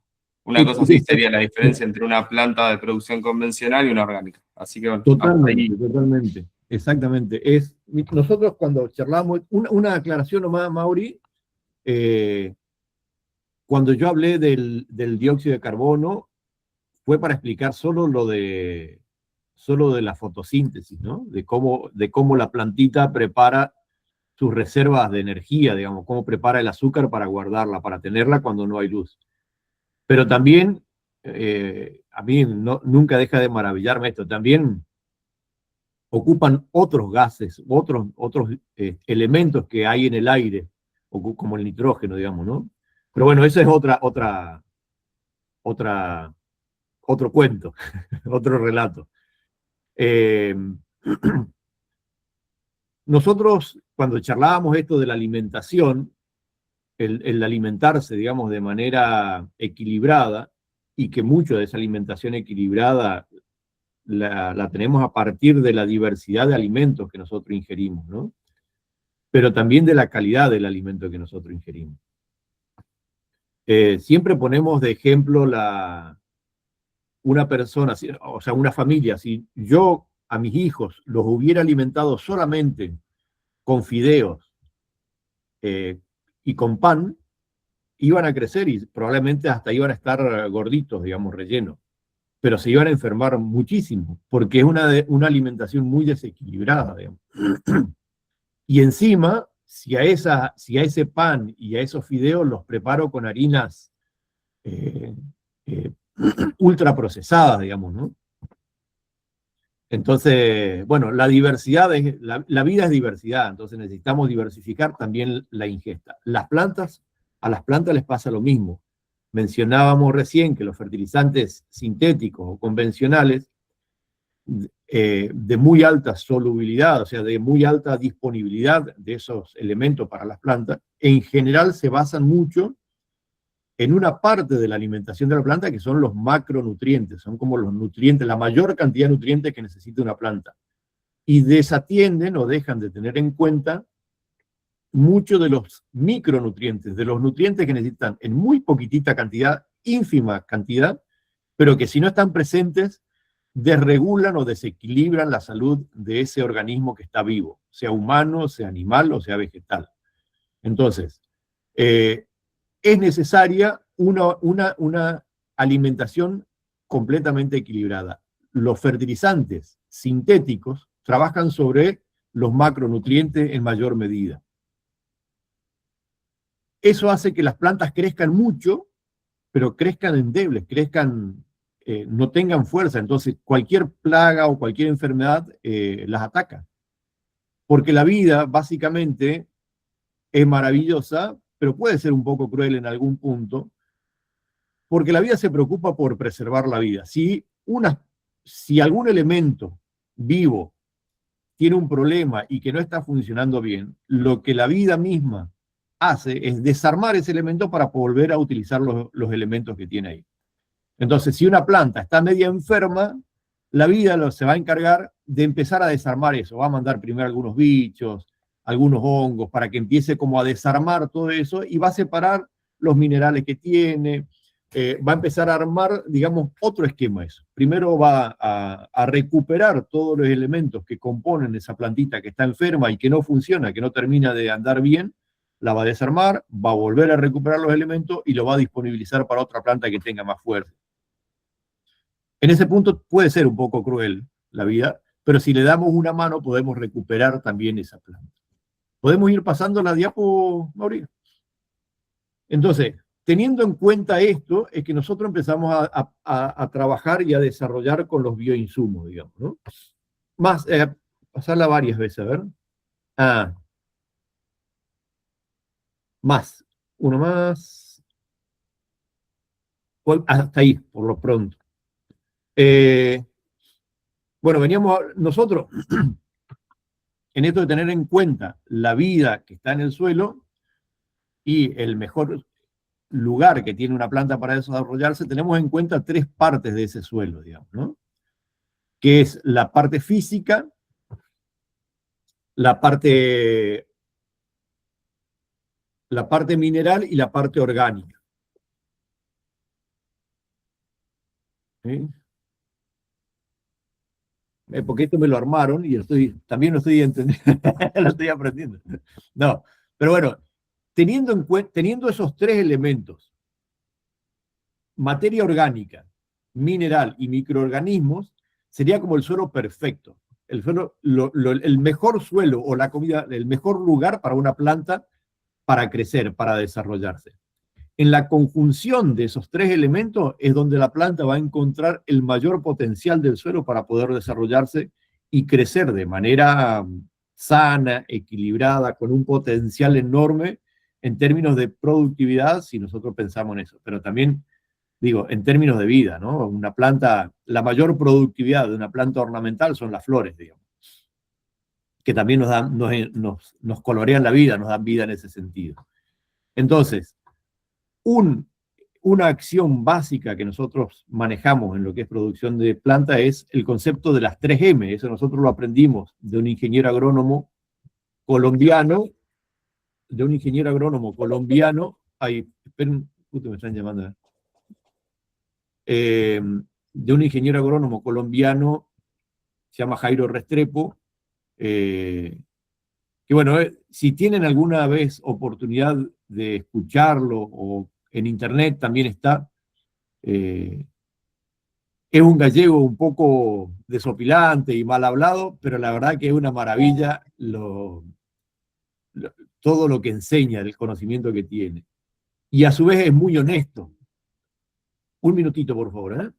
cosa así sería la diferencia entre una planta de producción convencional y una orgánica. Así que bueno, totalmente, exactamente. Nosotros cuando charlamos, una aclaración nomás, Mauri, cuando yo hablé del dióxido de carbono, fue para explicar solo de la fotosíntesis, ¿no? De cómo la plantita prepara sus reservas de energía, digamos, cómo prepara el azúcar para guardarla, para tenerla cuando no hay luz. Pero también, a mí nunca deja de maravillarme esto, también ocupan otros gases, otros elementos que hay en el aire, como el nitrógeno, digamos, ¿no? Pero bueno, eso es otro cuento, otro relato. Nosotros, cuando charlábamos esto de la alimentación, el alimentarse, digamos, de manera equilibrada, y que mucho de esa alimentación equilibrada la tenemos a partir de la diversidad de alimentos que nosotros ingerimos, ¿no? Pero también de la calidad del alimento que nosotros ingerimos. Siempre ponemos de ejemplo una persona, o sea, una familia. Si yo a mis hijos los hubiera alimentado solamente con fideos y con pan, iban a crecer y probablemente hasta iban a estar gorditos, digamos, rellenos, pero se iban a enfermar muchísimo, porque es una alimentación muy desequilibrada, digamos. Y encima, si a ese pan y a esos fideos los preparo con harinas eh, eh, ultraprocesadas, digamos, ¿no? Entonces, bueno, la diversidad, la vida es diversidad, entonces necesitamos diversificar también la ingesta. A las plantas les pasa lo mismo. Mencionábamos recién que los fertilizantes sintéticos o convencionales de muy alta solubilidad, o sea, de muy alta disponibilidad de esos elementos para las plantas, en general se basan mucho en una parte de la alimentación de la planta que son los macronutrientes, son como los nutrientes, la mayor cantidad de nutrientes que necesita una planta. Y desatienden o dejan de tener en cuenta muchos de los micronutrientes, de los nutrientes que necesitan en muy poquitita cantidad, ínfima cantidad, pero que si no están presentes, desregulan o desequilibran la salud de ese organismo que está vivo, sea humano, sea animal o sea vegetal. Entonces, es necesaria una alimentación completamente equilibrada. Los fertilizantes sintéticos trabajan sobre los macronutrientes en mayor medida. Eso hace que las plantas crezcan mucho, pero crezcan endebles, no tengan fuerza. Entonces, cualquier plaga o cualquier enfermedad las ataca. Porque la vida, básicamente, es maravillosa, pero puede ser un poco cruel en algún punto, porque la vida se preocupa por preservar la vida. Si algún elemento vivo tiene un problema y que no está funcionando bien, lo que la vida misma hace es desarmar ese elemento para volver a utilizar los elementos que tiene ahí. Entonces, si una planta está media enferma, la vida se va a encargar de empezar a desarmar eso. Va a mandar primero algunos bichos, algunos hongos, para que empiece como a desarmar todo eso y va a separar los minerales que tiene, va a empezar a armar, digamos, otro esquema eso. Primero va a recuperar todos los elementos que componen esa plantita que está enferma y que no funciona, que no termina de andar bien, la va a desarmar, va a volver a recuperar los elementos y lo va a disponibilizar para otra planta que tenga más fuerza. En ese punto puede ser un poco cruel la vida, pero si le damos una mano podemos recuperar también esa planta. ¿Podemos ir pasando la diapo, Mauricio? Entonces, teniendo en cuenta esto, es que nosotros empezamos a trabajar y a desarrollar con los bioinsumos, digamos, ¿no? Más, pasarla varias veces, a ver. Ah, más. Uno más. Hasta ahí, por lo pronto. Bueno, veníamos nosotros en esto de tener en cuenta la vida que está en el suelo y el mejor lugar que tiene una planta para desarrollarse, tenemos en cuenta tres partes de ese suelo, digamos, ¿no? Que es la parte física, la parte mineral y la parte orgánica. ¿Sí? Porque esto me lo armaron y también lo estoy entendiendo, lo estoy aprendiendo. No, pero bueno, teniendo esos tres elementos, materia orgánica, mineral y microorganismos, sería como el suelo perfecto. El mejor suelo o la comida, el mejor lugar para una planta para crecer, para desarrollarse. En la conjunción de esos tres elementos es donde la planta va a encontrar el mayor potencial del suelo para poder desarrollarse y crecer de manera sana, equilibrada, con un potencial enorme en términos de productividad, si nosotros pensamos en eso. Pero también, digo, en términos de vida, ¿no? Una planta, la mayor productividad de una planta ornamental son las flores, digamos, que también nos colorean la vida, nos dan vida en ese sentido. Entonces, una acción básica que nosotros manejamos en lo que es producción de planta es el concepto de las 3M. Eso nosotros lo aprendimos de un ingeniero agrónomo colombiano, ay, esperen, me están llamando, de un ingeniero agrónomo colombiano, se llama Jairo Restrepo, que bueno, si tienen alguna vez oportunidad de escucharlo, o en internet también está, es un gallego un poco desopilante y mal hablado, pero la verdad que es una maravilla todo lo que enseña, el conocimiento que tiene. Y a su vez es muy honesto. Un minutito, por favor,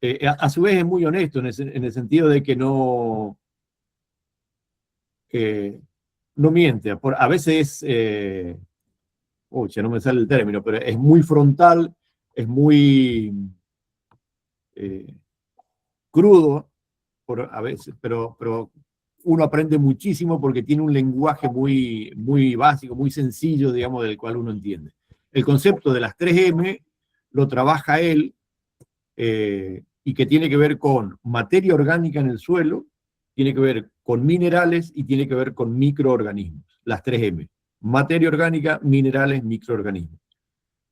¿eh? A su vez es muy honesto en el sentido de que no miente. A veces, no me sale el término, pero es muy frontal, es muy crudo a veces, pero uno aprende muchísimo porque tiene un lenguaje muy, muy básico, muy sencillo, digamos, del cual uno entiende. El concepto de las 3M lo trabaja él, y que tiene que ver con materia orgánica en el suelo, tiene que ver con minerales y tiene que ver con microorganismos, las 3M. Materia orgánica, minerales, microorganismos.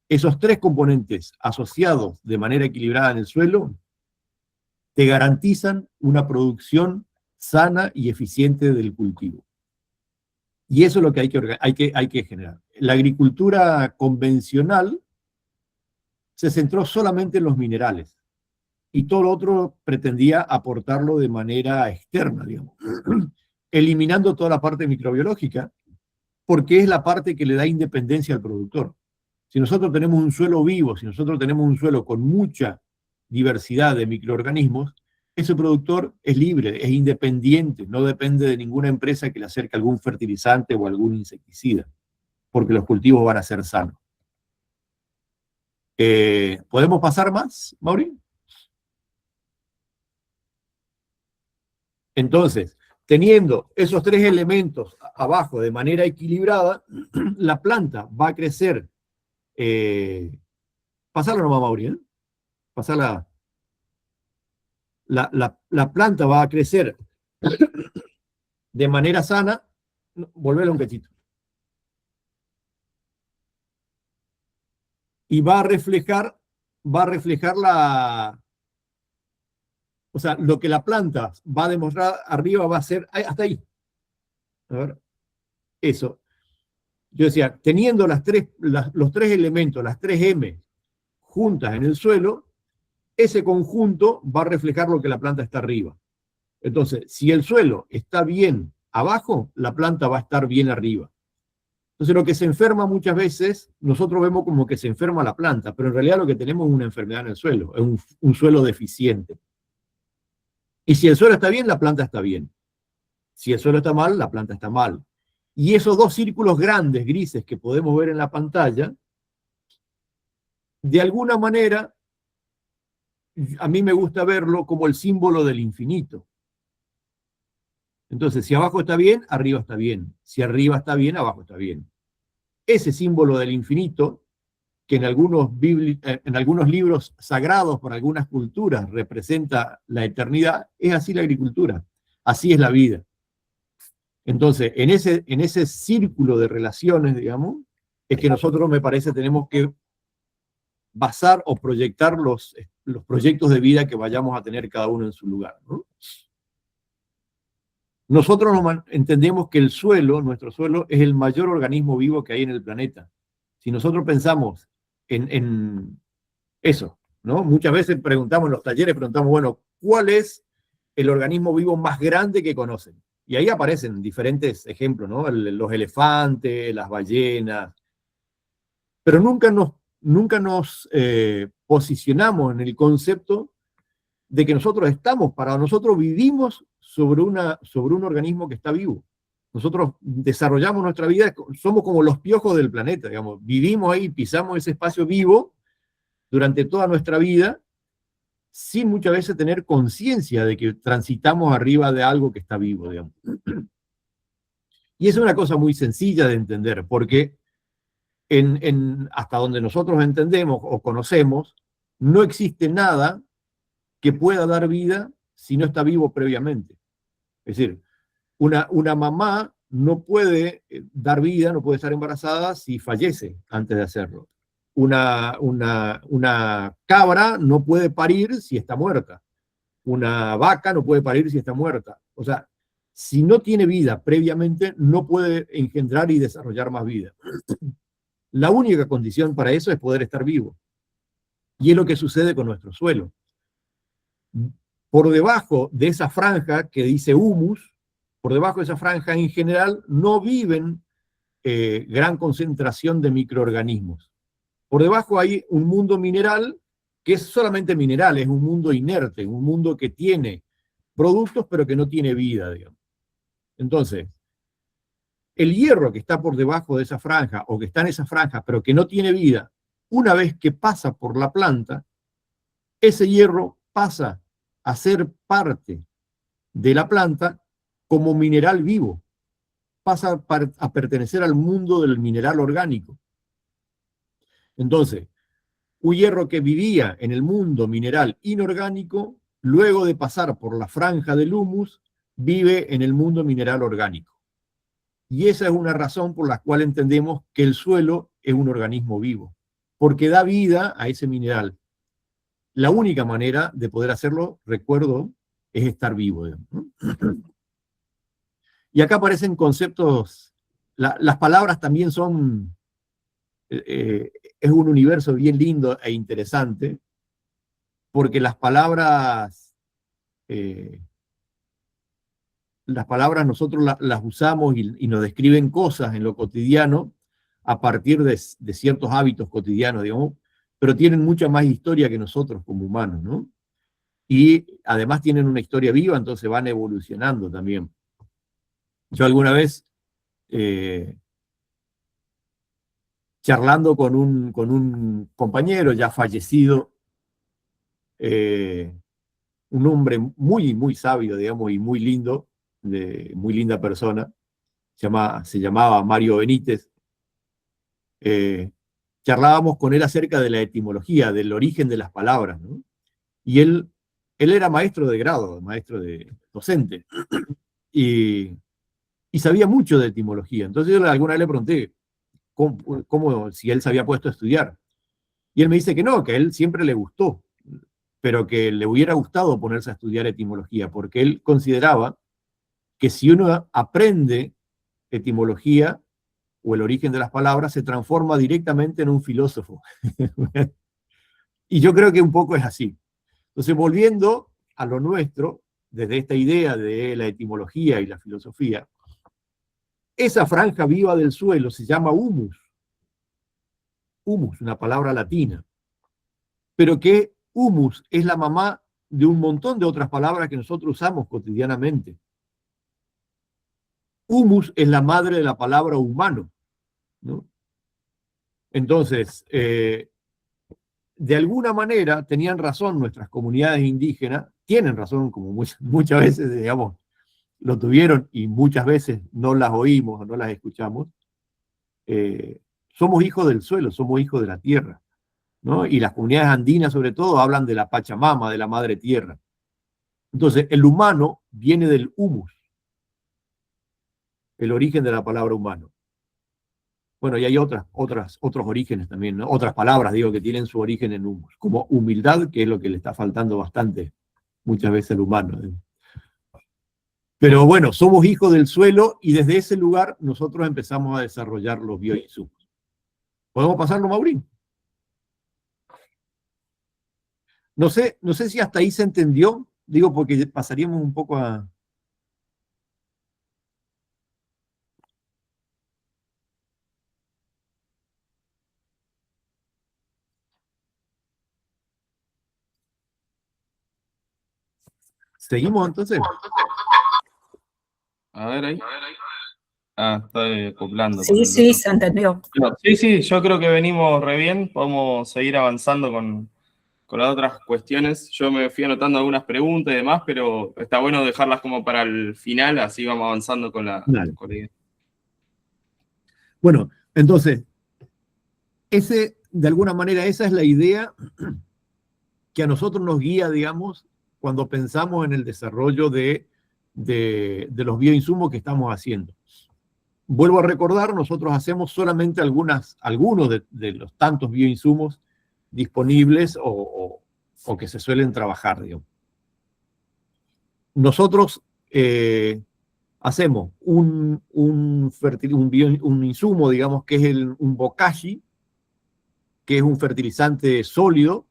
Esos tres componentes asociados de manera equilibrada en el suelo te garantizan una producción sana y eficiente del cultivo. Y eso es lo que hay que generar. La agricultura convencional se centró solamente en los minerales y todo lo otro pretendía aportarlo de manera externa, digamos, eliminando toda la parte microbiológica, porque es la parte que le da independencia al productor. Si nosotros tenemos un suelo vivo, si nosotros tenemos un suelo con mucha diversidad de microorganismos, ese productor es libre, es independiente, no depende de ninguna empresa que le acerque algún fertilizante o algún insecticida, porque los cultivos van a ser sanos. ¿Podemos pasar más, Mauri? Entonces, teniendo esos tres elementos abajo de manera equilibrada, la planta va a crecer. Pasarlo nomás, Mauri, ¿eh? Pasarla. La planta va a crecer de manera sana. Volverlo un cachito. Y va a reflejar o sea, lo que la planta va a demostrar arriba va a ser, hasta ahí. A ver, eso. Yo decía, teniendo los tres elementos, las 3M, juntas en el suelo, ese conjunto va a reflejar lo que la planta está arriba. Entonces, si el suelo está bien abajo, la planta va a estar bien arriba. Entonces, lo que se enferma muchas veces, nosotros vemos como que se enferma la planta, pero en realidad lo que tenemos es una enfermedad en el suelo, es un suelo deficiente. Y si el suelo está bien, la planta está bien. Si el suelo está mal, la planta está mal. Y esos dos círculos grandes, grises, que podemos ver en la pantalla, de alguna manera, a mí me gusta verlo como el símbolo del infinito. Entonces, si abajo está bien, arriba está bien. Si arriba está bien, abajo está bien. Ese símbolo del infinito, que en algunos libros sagrados por algunas culturas representa la eternidad, es así la agricultura, así es la vida. Entonces, en ese círculo de relaciones, digamos, es que nosotros, me parece, tenemos que basar o proyectar los proyectos de vida que vayamos a tener cada uno en su lugar, ¿no? Nosotros entendemos que el suelo, nuestro suelo, es el mayor organismo vivo que hay en el planeta. Si nosotros pensamos en eso, ¿no? Muchas veces preguntamos en los talleres, bueno, ¿cuál es el organismo vivo más grande que conocen? Y ahí aparecen diferentes ejemplos, ¿no? Los elefantes, las ballenas. Pero nunca nos posicionamos en el concepto de que nosotros vivimos sobre un organismo que está vivo. Nosotros desarrollamos nuestra vida, somos como los piojos del planeta, digamos, vivimos ahí, pisamos ese espacio vivo durante toda nuestra vida, sin muchas veces tener conciencia de que transitamos arriba de algo que está vivo, digamos. Y es una cosa muy sencilla de entender, porque hasta donde nosotros entendemos o conocemos, no existe nada que pueda dar vida si no está vivo previamente. Es decir, una mamá no puede dar vida, no puede estar embarazada si fallece antes de hacerlo. Una cabra no puede parir si está muerta. Una vaca no puede parir si está muerta. O sea, si no tiene vida previamente, no puede engendrar y desarrollar más vida. La única condición para eso es poder estar vivo. Y es lo que sucede con nuestro suelo. Por debajo de esa franja que dice humus, por debajo de esa franja en general no viven gran concentración de microorganismos. Por debajo hay un mundo mineral que es solamente mineral, es un mundo inerte, un mundo que tiene productos pero que no tiene vida, digamos. Entonces, el hierro que está por debajo de esa franja o que está en esa franja pero que no tiene vida, una vez que pasa por la planta, ese hierro pasa a ser parte de la planta como mineral vivo, pasa a pertenecer al mundo del mineral orgánico. Entonces, un hierro que vivía en el mundo mineral inorgánico, luego de pasar por la franja del humus, vive en el mundo mineral orgánico. Y esa es una razón por la cual entendemos que el suelo es un organismo vivo, porque da vida a ese mineral. La única manera de poder hacerlo, recuerdo, es estar vivo, ¿no? Y acá aparecen conceptos, las palabras también son, es un universo bien lindo e interesante, porque las palabras nosotros las usamos y nos describen cosas en lo cotidiano a partir de ciertos hábitos cotidianos, digamos, pero tienen mucha más historia que nosotros como humanos, ¿no? Y además tienen una historia viva, entonces van evolucionando también. Yo alguna vez, charlando con un compañero ya fallecido, un hombre muy, muy sabio, digamos, y muy lindo, muy linda persona, se llamaba Mario Benítez, charlábamos con él acerca de la etimología, del origen de las palabras, ¿no? Y él era maestro de grado, maestro de docente, y sabía mucho de etimología. Entonces yo alguna vez le pregunté si él se había puesto a estudiar. Y él me dice que no, que a él siempre le gustó, pero que le hubiera gustado ponerse a estudiar etimología, porque él consideraba que si uno aprende etimología o el origen de las palabras, se transforma directamente en un filósofo. Y yo creo que un poco es así. Entonces, volviendo a lo nuestro, desde esta idea de la etimología y la filosofía, esa franja viva del suelo se llama humus. Humus, una palabra latina. Pero que humus es la mamá de un montón de otras palabras que nosotros usamos cotidianamente. Humus es la madre de la palabra humano, ¿no? Entonces, de alguna manera tenían razón nuestras comunidades indígenas, tienen razón, como muchas veces, digamos, lo tuvieron y muchas veces no las oímos o no las escuchamos. Somos hijos del suelo, somos hijos de la tierra, ¿no? Y las comunidades andinas, sobre todo, hablan de la Pachamama, de la madre tierra. Entonces, el humano viene del humus, el origen de la palabra humano. Bueno, y hay otros orígenes también, ¿no? Otras palabras, digo, que tienen su origen en humus, como humildad, que es lo que le está faltando bastante muchas veces al humano, ¿eh? Pero bueno, somos hijos del suelo y desde ese lugar nosotros empezamos a desarrollar los bioinsumos. ¿Podemos pasarlo, Maurín? No sé si hasta ahí se entendió, digo, porque pasaríamos un poco a... ¿Seguimos entonces? A ver ahí. Ah, estoy acoplando. Sí, se entendió. Sí, yo creo que venimos re bien. Podemos seguir avanzando con las otras cuestiones. Yo me fui anotando algunas preguntas y demás, pero está bueno dejarlas como para el final, así vamos avanzando con la idea. Bueno, entonces, de alguna manera, esa es la idea que a nosotros nos guía, digamos, cuando pensamos en el desarrollo de los bioinsumos que estamos haciendo. Vuelvo a recordar, nosotros hacemos solamente algunos de los tantos bioinsumos disponibles o que se suelen trabajar, digamos. nosotros hacemos un insumo, digamos, que es un bokashi, que es un fertilizante sólido,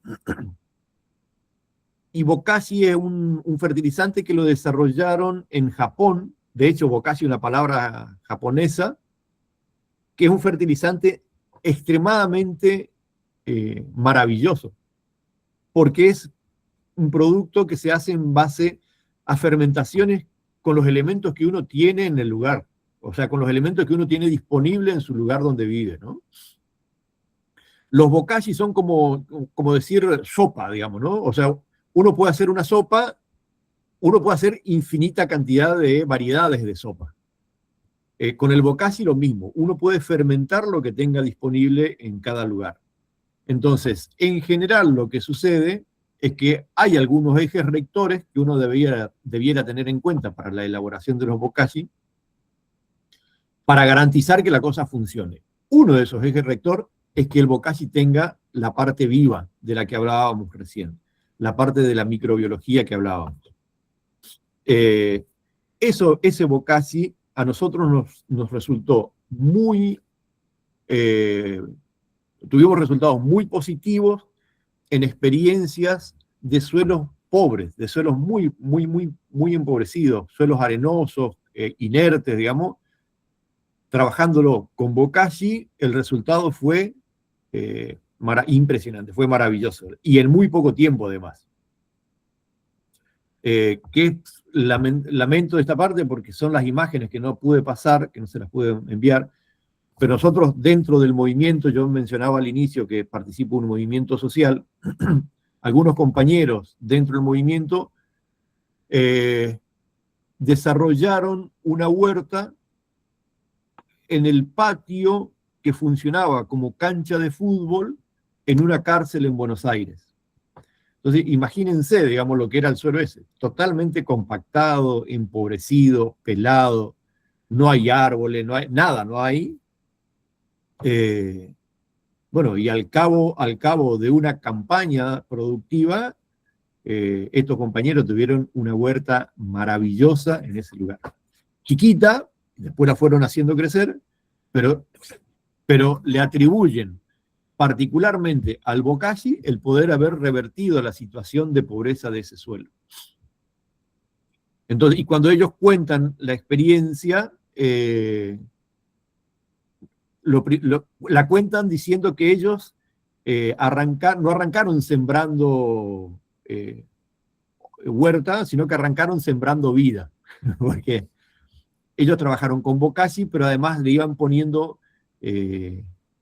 y bokashi es un fertilizante que lo desarrollaron en Japón. De hecho, bokashi es una palabra japonesa, que es un fertilizante extremadamente maravilloso, porque es un producto que se hace en base a fermentaciones con los elementos que uno tiene en el lugar, o sea, con los elementos que uno tiene disponible en su lugar donde vive, ¿no? Los bokashi son como decir sopa, digamos, ¿no? O sea, uno puede hacer una sopa, uno puede hacer infinita cantidad de variedades de sopa. Con el bokashi lo mismo, uno puede fermentar lo que tenga disponible en cada lugar. Entonces, en general lo que sucede es que hay algunos ejes rectores que uno debiera tener en cuenta para la elaboración de los bokashi para garantizar que la cosa funcione. Uno de esos ejes rector es que el bokashi tenga la parte viva de la que hablábamos recién, la parte de la microbiología que hablábamos. Ese bokashi a nosotros nos resultó muy... tuvimos resultados muy positivos en experiencias de suelos pobres, de suelos muy empobrecidos, suelos arenosos, inertes, digamos. Trabajándolo con bokashi, el resultado fue impresionante, fue maravilloso, y en muy poco tiempo además. Que lamento de esta parte porque son las imágenes que no pude pasar, que no se las pude enviar, pero nosotros dentro del movimiento, yo mencionaba al inicio que participo en un movimiento social, algunos compañeros dentro del movimiento desarrollaron una huerta en el patio que funcionaba como cancha de fútbol en una cárcel en Buenos Aires. Entonces, imagínense, digamos, lo que era el suelo ese, totalmente compactado, empobrecido, pelado, no hay árboles, no hay nada, no hay. Bueno, y al cabo de una campaña productiva, estos compañeros tuvieron una huerta maravillosa en ese lugar. Chiquita, después la fueron haciendo crecer, pero le atribuyen particularmente al bokashi el poder haber revertido la situación de pobreza de ese suelo. Entonces, y cuando ellos cuentan la experiencia, la cuentan diciendo que ellos no arrancaron sembrando huerta, sino que arrancaron sembrando vida, porque ellos trabajaron con bokashi, pero además le iban poniendo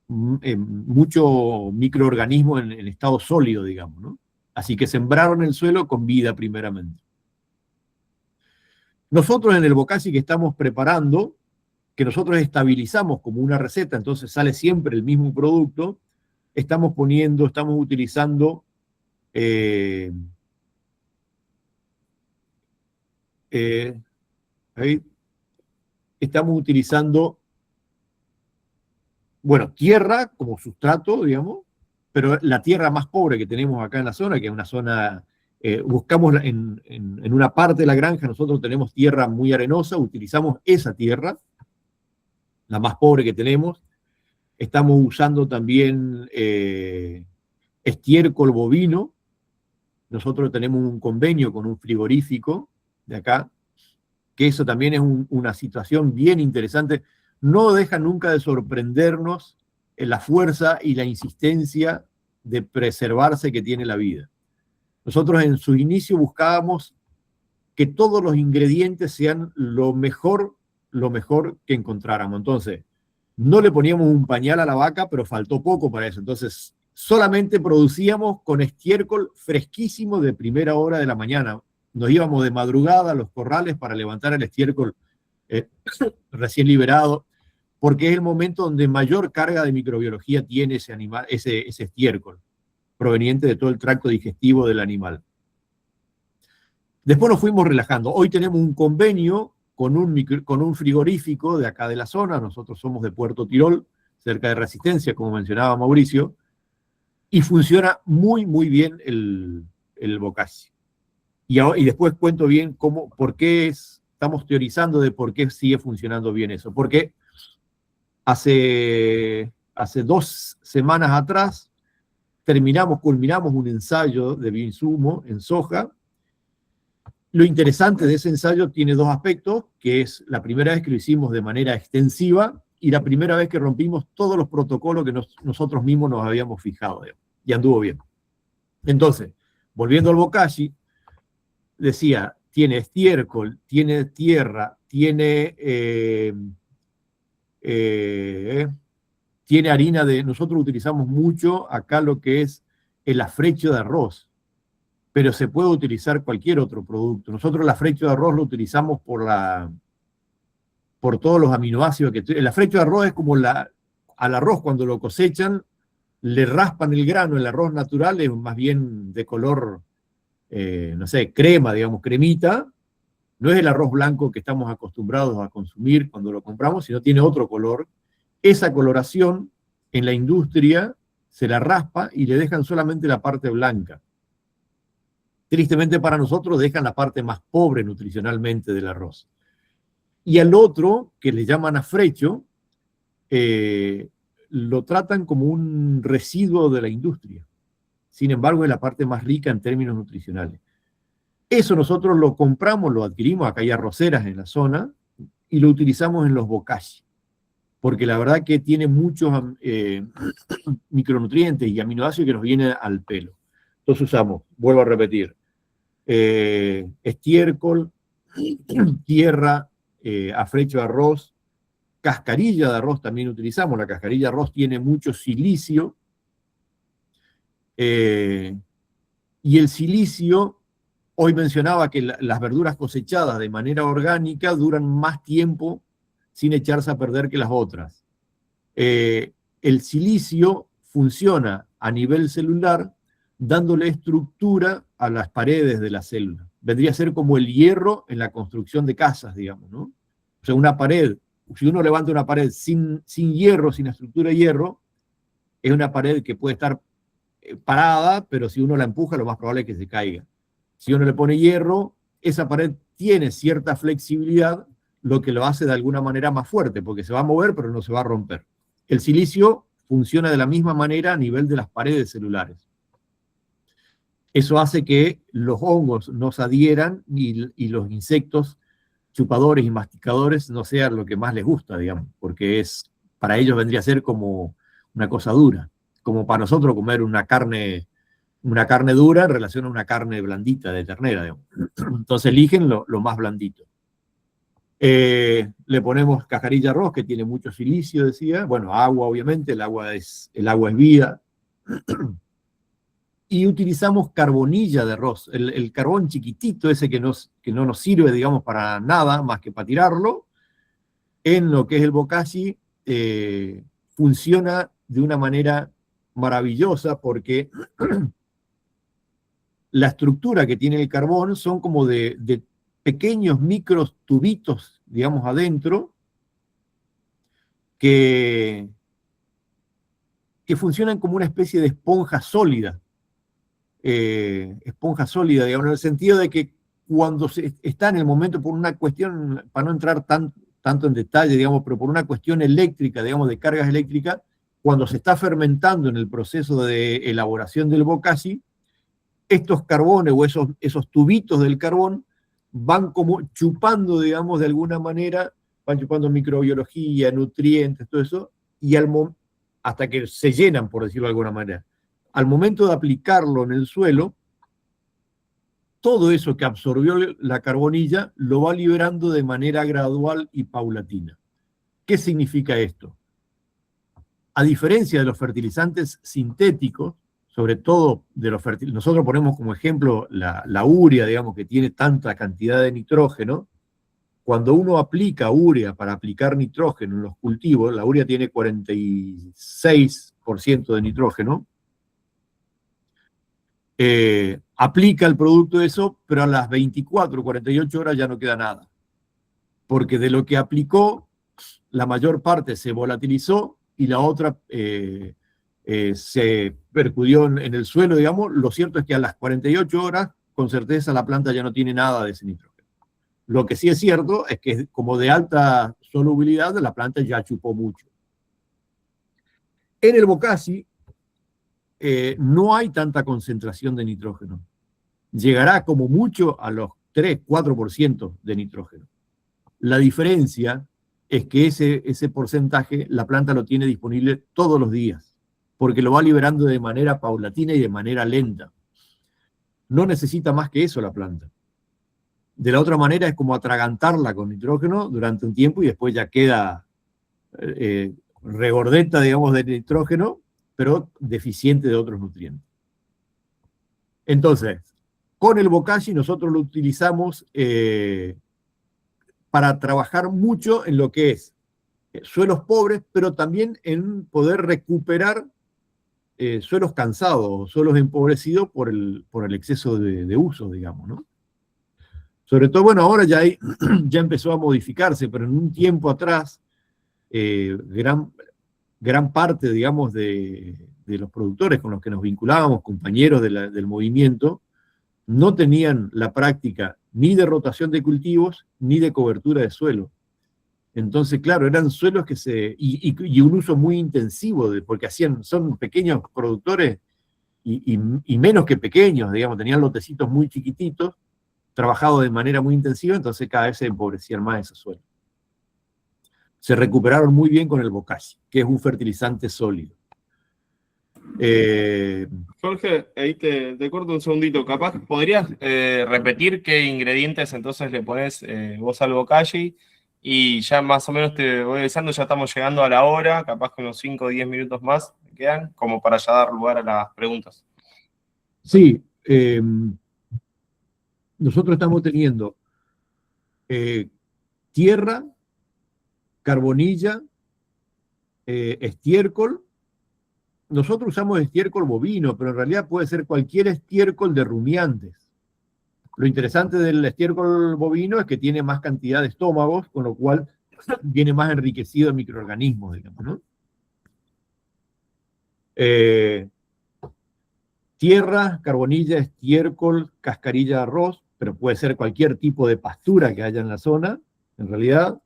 mucho microorganismo en estado sólido, digamos, ¿no? Así que sembraron el suelo con vida primeramente. Nosotros en el bokashi que estamos preparando, que nosotros estabilizamos como una receta, entonces sale siempre el mismo producto, estamos utilizando bueno, tierra como sustrato, digamos, pero la tierra más pobre que tenemos acá en la zona, que es una zona, buscamos en una parte de la granja, nosotros tenemos tierra muy arenosa, utilizamos esa tierra, la más pobre que tenemos. Estamos usando también estiércol bovino. Nosotros tenemos un convenio con un frigorífico de acá, que eso también es una situación bien interesante. No deja nunca de sorprendernos la fuerza y la insistencia de preservarse que tiene la vida. Nosotros en su inicio buscábamos que todos los ingredientes sean lo mejor que encontráramos. Entonces, no le poníamos un pañal a la vaca, pero faltó poco para eso. Entonces, solamente producíamos con estiércol fresquísimo de primera hora de la mañana. Nos íbamos de madrugada a los corrales para levantar el estiércol recién liberado, porque es el momento donde mayor carga de microbiología tiene ese animal, ese estiércol, proveniente de todo el tracto digestivo del animal. Después nos fuimos relajando. Hoy tenemos un convenio con un frigorífico de acá de la zona. Nosotros somos de Puerto Tirol, cerca de Resistencia, como mencionaba Mauricio, y funciona muy bien el bokashi. Y después cuento bien por qué estamos teorizando de por qué sigue funcionando bien eso. Porque hace 2 semanas atrás culminamos un ensayo de bioinsumo en soja. Lo interesante de ese ensayo tiene 2 aspectos, que es la primera vez que lo hicimos de manera extensiva y la primera vez que rompimos todos los protocolos que nosotros mismos nos habíamos fijado, y anduvo bien. Entonces, volviendo al bokashi, decía, tiene estiércol, tiene tierra, tiene harina nosotros utilizamos mucho acá lo que es el afrecho de arroz, pero se puede utilizar cualquier otro producto. Nosotros el afrecho de arroz lo utilizamos por todos los aminoácidos el afrecho de arroz es como al arroz cuando lo cosechan, le raspan el grano, el arroz natural es más bien de color, no sé, crema, digamos, cremita. No es el arroz blanco que estamos acostumbrados a consumir cuando lo compramos, sino tiene otro color. Esa coloración en la industria se la raspa y le dejan solamente la parte blanca. Tristemente para nosotros dejan la parte más pobre nutricionalmente del arroz. Y al otro, que le llaman afrecho, lo tratan como un residuo de la industria. Sin embargo, es la parte más rica en términos nutricionales. Eso nosotros lo compramos, lo adquirimos, acá hay arroceras en la zona, y lo utilizamos en los bokashi, porque la verdad que tiene muchos micronutrientes y aminoácidos que nos vienen al pelo. Entonces usamos, vuelvo a repetir, estiércol, tierra, afrecho de arroz, cascarilla de arroz también utilizamos. La cascarilla de arroz tiene mucho silicio, y el silicio, hoy mencionaba que las verduras cosechadas de manera orgánica duran más tiempo sin echarse a perder que las otras. El silicio funciona a nivel celular dándole estructura a las paredes de la célula. Vendría a ser como el hierro en la construcción de casas, digamos, ¿no? O sea, una pared, si uno levanta una pared sin hierro, sin estructura de hierro, es una pared que puede estar parada, pero si uno la empuja, lo más probable es que se caiga. Si uno le pone hierro, esa pared tiene cierta flexibilidad, lo que lo hace de alguna manera más fuerte, porque se va a mover, pero no se va a romper. El silicio funciona de la misma manera a nivel de las paredes celulares. Eso hace que los hongos no se adhieran y los insectos chupadores y masticadores no sean lo que más les gusta, digamos, porque para ellos vendría a ser como una cosa dura, como para nosotros comer una carne dura en relación a una carne blandita de ternera, digamos. Entonces eligen lo más blandito. Le ponemos cascarilla de arroz, que tiene mucho silicio, decía. Bueno, agua, obviamente, el agua es vida. Y utilizamos carbonilla de arroz, el carbón chiquitito ese que no nos sirve, digamos, para nada más que para tirarlo. En lo que es el bokashi, funciona de una manera maravillosa porque la estructura que tiene el carbón son como de pequeños micros tubitos, digamos, adentro, que funcionan como una especie de esponja sólida, digamos, en el sentido de que cuando se está en el momento, por una cuestión, para no entrar tanto en detalle, digamos, pero por una cuestión eléctrica, digamos, de cargas eléctricas, cuando se está fermentando en el proceso de elaboración del bokashi, estos carbones o esos tubitos del carbón van como chupando, digamos, de alguna manera, van chupando microbiología, nutrientes, todo eso, y hasta que se llenan, por decirlo de alguna manera. Al momento de aplicarlo en el suelo, todo eso que absorbió la carbonilla lo va liberando de manera gradual y paulatina. ¿Qué significa esto? A diferencia de los fertilizantes sintéticos, sobre todo de los fertilizantes, nosotros ponemos como ejemplo la urea, digamos, que tiene tanta cantidad de nitrógeno. Cuando uno aplica urea para aplicar nitrógeno en los cultivos, la urea tiene 46% de nitrógeno, aplica el producto de eso, pero a las 24, 48 horas ya no queda nada. Porque de lo que aplicó, la mayor parte se volatilizó y la otra se percudió en el suelo, digamos. Lo cierto es que a las 48 horas con certeza la planta ya no tiene nada de ese nitrógeno. Lo que sí es cierto es que como de alta solubilidad, la planta ya chupó mucho. En el bokashi no hay tanta concentración de nitrógeno. Llegará como mucho a los 3-4% de nitrógeno. La diferencia es que ese porcentaje la planta lo tiene disponible todos los días, porque lo va liberando de manera paulatina y de manera lenta. No necesita más que eso la planta. De la otra manera es como atragantarla con nitrógeno durante un tiempo y después ya queda regordeta, digamos, de nitrógeno, pero deficiente de otros nutrientes. Entonces, con el bokashi nosotros lo utilizamos para trabajar mucho en lo que es suelos pobres, pero también en poder recuperar suelos cansados, suelos empobrecidos por el exceso de uso, digamos, ¿no? Sobre todo, bueno, ahora ya empezó a modificarse, pero en un tiempo atrás, gran parte, digamos, de los productores con los que nos vinculábamos, compañeros del movimiento, no tenían la práctica ni de rotación de cultivos, ni de cobertura de suelo. Entonces, claro, eran suelos que y un uso muy intensivo, porque son pequeños productores y menos que pequeños, digamos, tenían lotecitos muy chiquititos, trabajados de manera muy intensiva, entonces cada vez se empobrecían más esos suelos. Se recuperaron muy bien con el bokashi, que es un fertilizante sólido. Jorge, ahí te corto un segundito. Capaz, ¿podrías repetir qué ingredientes entonces le pones vos al bokashi? Y ya más o menos te voy avisando, ya estamos llegando a la hora, capaz que unos 5 o 10 minutos más quedan, como para ya dar lugar a las preguntas. Sí, nosotros estamos teniendo tierra, carbonilla, estiércol. Nosotros usamos estiércol bovino, pero en realidad puede ser cualquier estiércol de rumiantes. Lo interesante del estiércol bovino es que tiene más cantidad de estómagos, con lo cual viene más enriquecido en microorganismos, digamos, ¿no? Tierra, carbonilla, estiércol, cascarilla de arroz, pero puede ser cualquier tipo de pastura que haya en la zona, en realidad.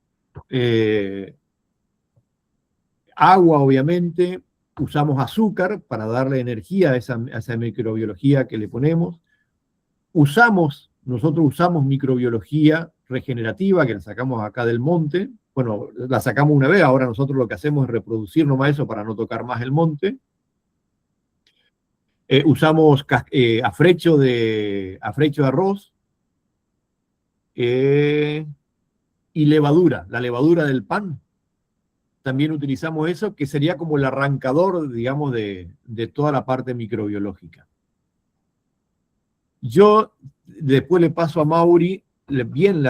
Agua, obviamente. Usamos azúcar para darle energía a esa microbiología que le ponemos. Nosotros usamos microbiología regenerativa, que la sacamos acá del monte. Bueno, la sacamos una vez, ahora nosotros lo que hacemos es reproducir nomás eso para no tocar más el monte. Usamos afrecho de arroz y levadura, la levadura del pan. También utilizamos eso, que sería como el arrancador, digamos, de toda la parte microbiológica. Yo después le paso a Mauri bien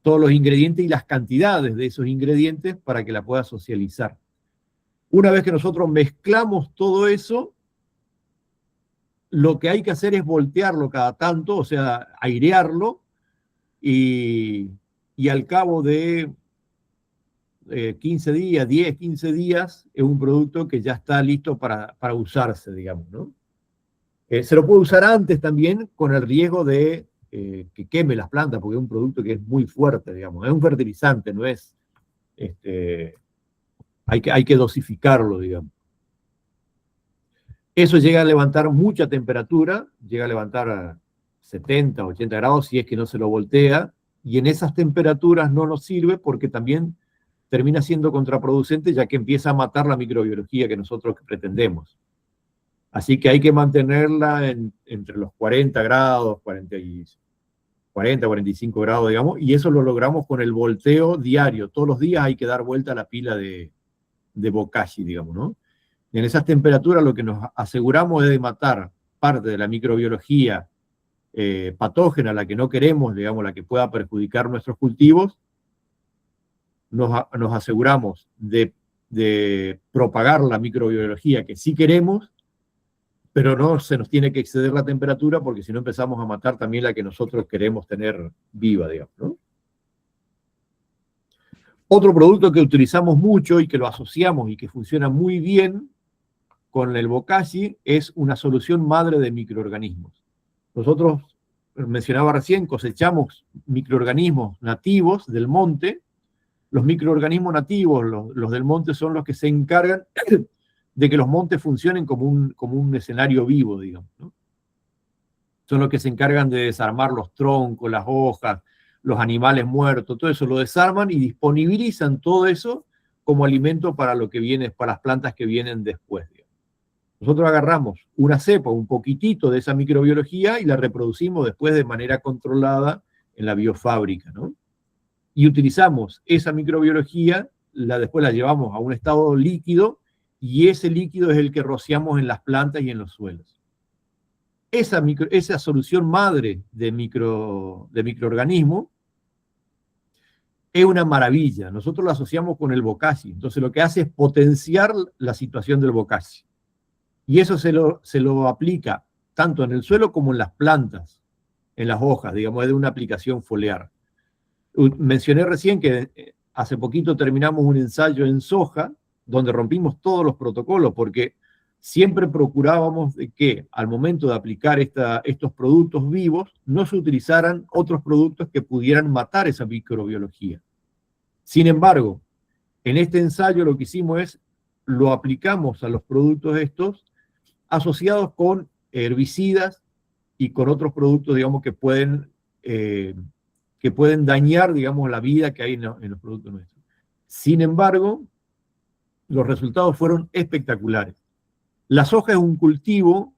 todos los ingredientes y las cantidades de esos ingredientes para que la pueda socializar. Una vez que nosotros mezclamos todo eso, lo que hay que hacer es voltearlo cada tanto, o sea, airearlo, y al cabo de 15 días, 10, 15 días, es un producto que ya está listo para usarse, digamos, ¿no? Se lo puede usar antes también con el riesgo de que queme las plantas, porque es un producto que es muy fuerte, digamos. Es un fertilizante, no es... hay que dosificarlo, digamos. Eso llega a levantar mucha temperatura, llega a levantar a 70, 80 grados si es que no se lo voltea, y en esas temperaturas no nos sirve porque también termina siendo contraproducente, ya que empieza a matar la microbiología que nosotros pretendemos. Así que hay que mantenerla entre los 40 grados, 40, 45 grados, digamos, y eso lo logramos con el volteo diario. Todos los días hay que dar vuelta a la pila de bokashi, digamos, ¿no? En esas temperaturas lo que nos aseguramos es de matar parte de la microbiología patógena, la que no queremos, digamos, la que pueda perjudicar nuestros cultivos. Nos aseguramos de propagar la microbiología que sí queremos, pero no se nos tiene que exceder la temperatura porque si no empezamos a matar también la que nosotros queremos tener viva, digamos, ¿no? Otro producto que utilizamos mucho y que lo asociamos y que funciona muy bien con el bokashi es una solución madre de microorganismos. Nosotros, mencionaba recién, cosechamos microorganismos nativos del monte. Los microorganismos nativos, los del monte, son los que se encargan de que los montes funcionen como un escenario vivo, digamos, ¿no? Son los que se encargan de desarmar los troncos, las hojas, los animales muertos, todo eso lo desarman y disponibilizan todo eso como alimento para lo que viene, para las plantas que vienen después, digamos. Nosotros agarramos una cepa, un poquitito de esa microbiología y la reproducimos después de manera controlada en la biofábrica, ¿no? Y utilizamos esa microbiología, después la llevamos a un estado líquido y ese líquido es el que rociamos en las plantas y en los suelos. Esa solución madre de microorganismo es una maravilla. Nosotros la asociamos con el bokashi. Entonces lo que hace es potenciar la situación del bokashi. Y eso se lo aplica tanto en el suelo como en las plantas, en las hojas, digamos, es de una aplicación foliar. Mencioné recién que hace poquito terminamos un ensayo en soja, donde rompimos todos los protocolos, porque siempre procurábamos de que al momento de aplicar estos productos vivos, no se utilizaran otros productos que pudieran matar esa microbiología. Sin embargo, en este ensayo lo que hicimos es, lo aplicamos a los productos estos asociados con herbicidas y con otros productos, digamos, que pueden dañar, digamos, la vida que hay en los productos nuestros. Sin embargo, los resultados fueron espectaculares. La soja es un cultivo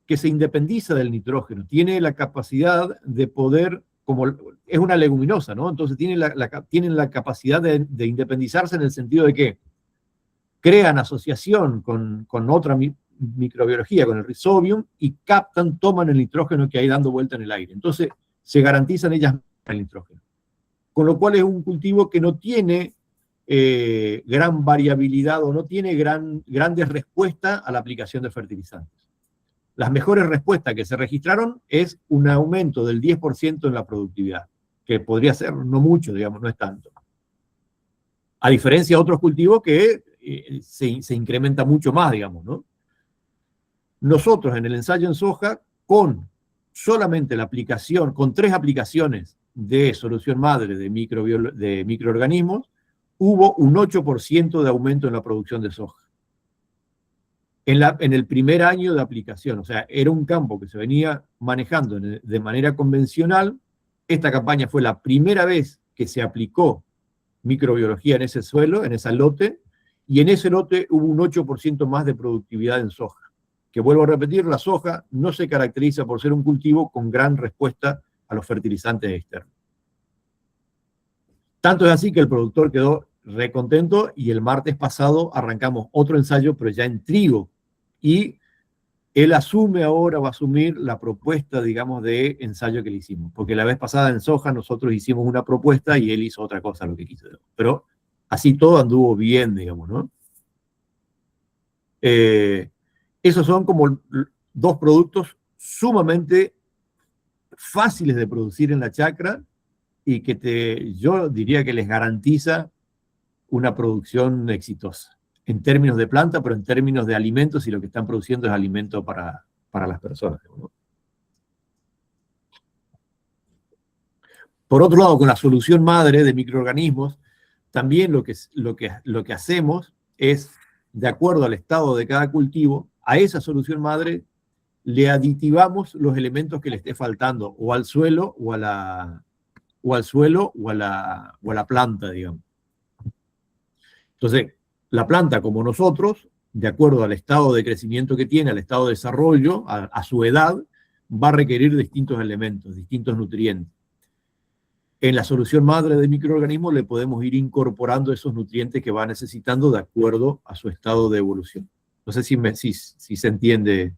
que se independiza del nitrógeno, tiene la capacidad de poder, como es una leguminosa, ¿no? Entonces tienen la capacidad de independizarse en el sentido de que crean asociación con otra microbiología, con el Rhizobium, y toman el nitrógeno que hay dando vuelta en el aire. Entonces se garantizan ellas el nitrógeno. Con lo cual es un cultivo que no tiene gran variabilidad o no tiene grandes respuestas a la aplicación de fertilizantes. Las mejores respuestas que se registraron es un aumento del 10% en la productividad, que podría ser no mucho, digamos, no es tanto. A diferencia de otros cultivos que se incrementa mucho más, digamos, ¿no? Nosotros en el ensayo en soja, con solamente la aplicación, con 3 aplicaciones de solución madre de microorganismos, hubo un 8% de aumento en la producción de soja. En el primer año de aplicación, o sea, era un campo que se venía manejando de manera convencional. Esta campaña fue la primera vez que se aplicó microbiología en ese suelo, en ese lote, y en ese lote hubo un 8% más de productividad en soja. Que vuelvo a repetir, la soja no se caracteriza por ser un cultivo con gran respuesta a los fertilizantes externos. Tanto es así que el productor quedó recontento y el martes pasado arrancamos otro ensayo, pero ya en trigo. Y él va a asumir la propuesta, digamos, de ensayo que le hicimos. Porque la vez pasada en soja nosotros hicimos una propuesta y él hizo otra cosa, lo que quiso. Pero así todo anduvo bien, digamos, ¿no? Esos son como 2 productos sumamente fáciles de producir en la chacra y que yo diría que les garantiza una producción exitosa, en términos de planta, pero en términos de alimentos, y lo que están produciendo es alimento para las personas, ¿no? Por otro lado, con la solución madre de microorganismos, también lo que hacemos es, de acuerdo al estado de cada cultivo, a esa solución madre le aditivamos los elementos que le esté faltando, o al suelo, o a la planta, digamos. Entonces, la planta, como nosotros, de acuerdo al estado de crecimiento que tiene, al estado de desarrollo, a su edad, va a requerir distintos elementos, distintos nutrientes. En la solución madre de microorganismos le podemos ir incorporando esos nutrientes que va necesitando de acuerdo a su estado de evolución. No sé si se entiende,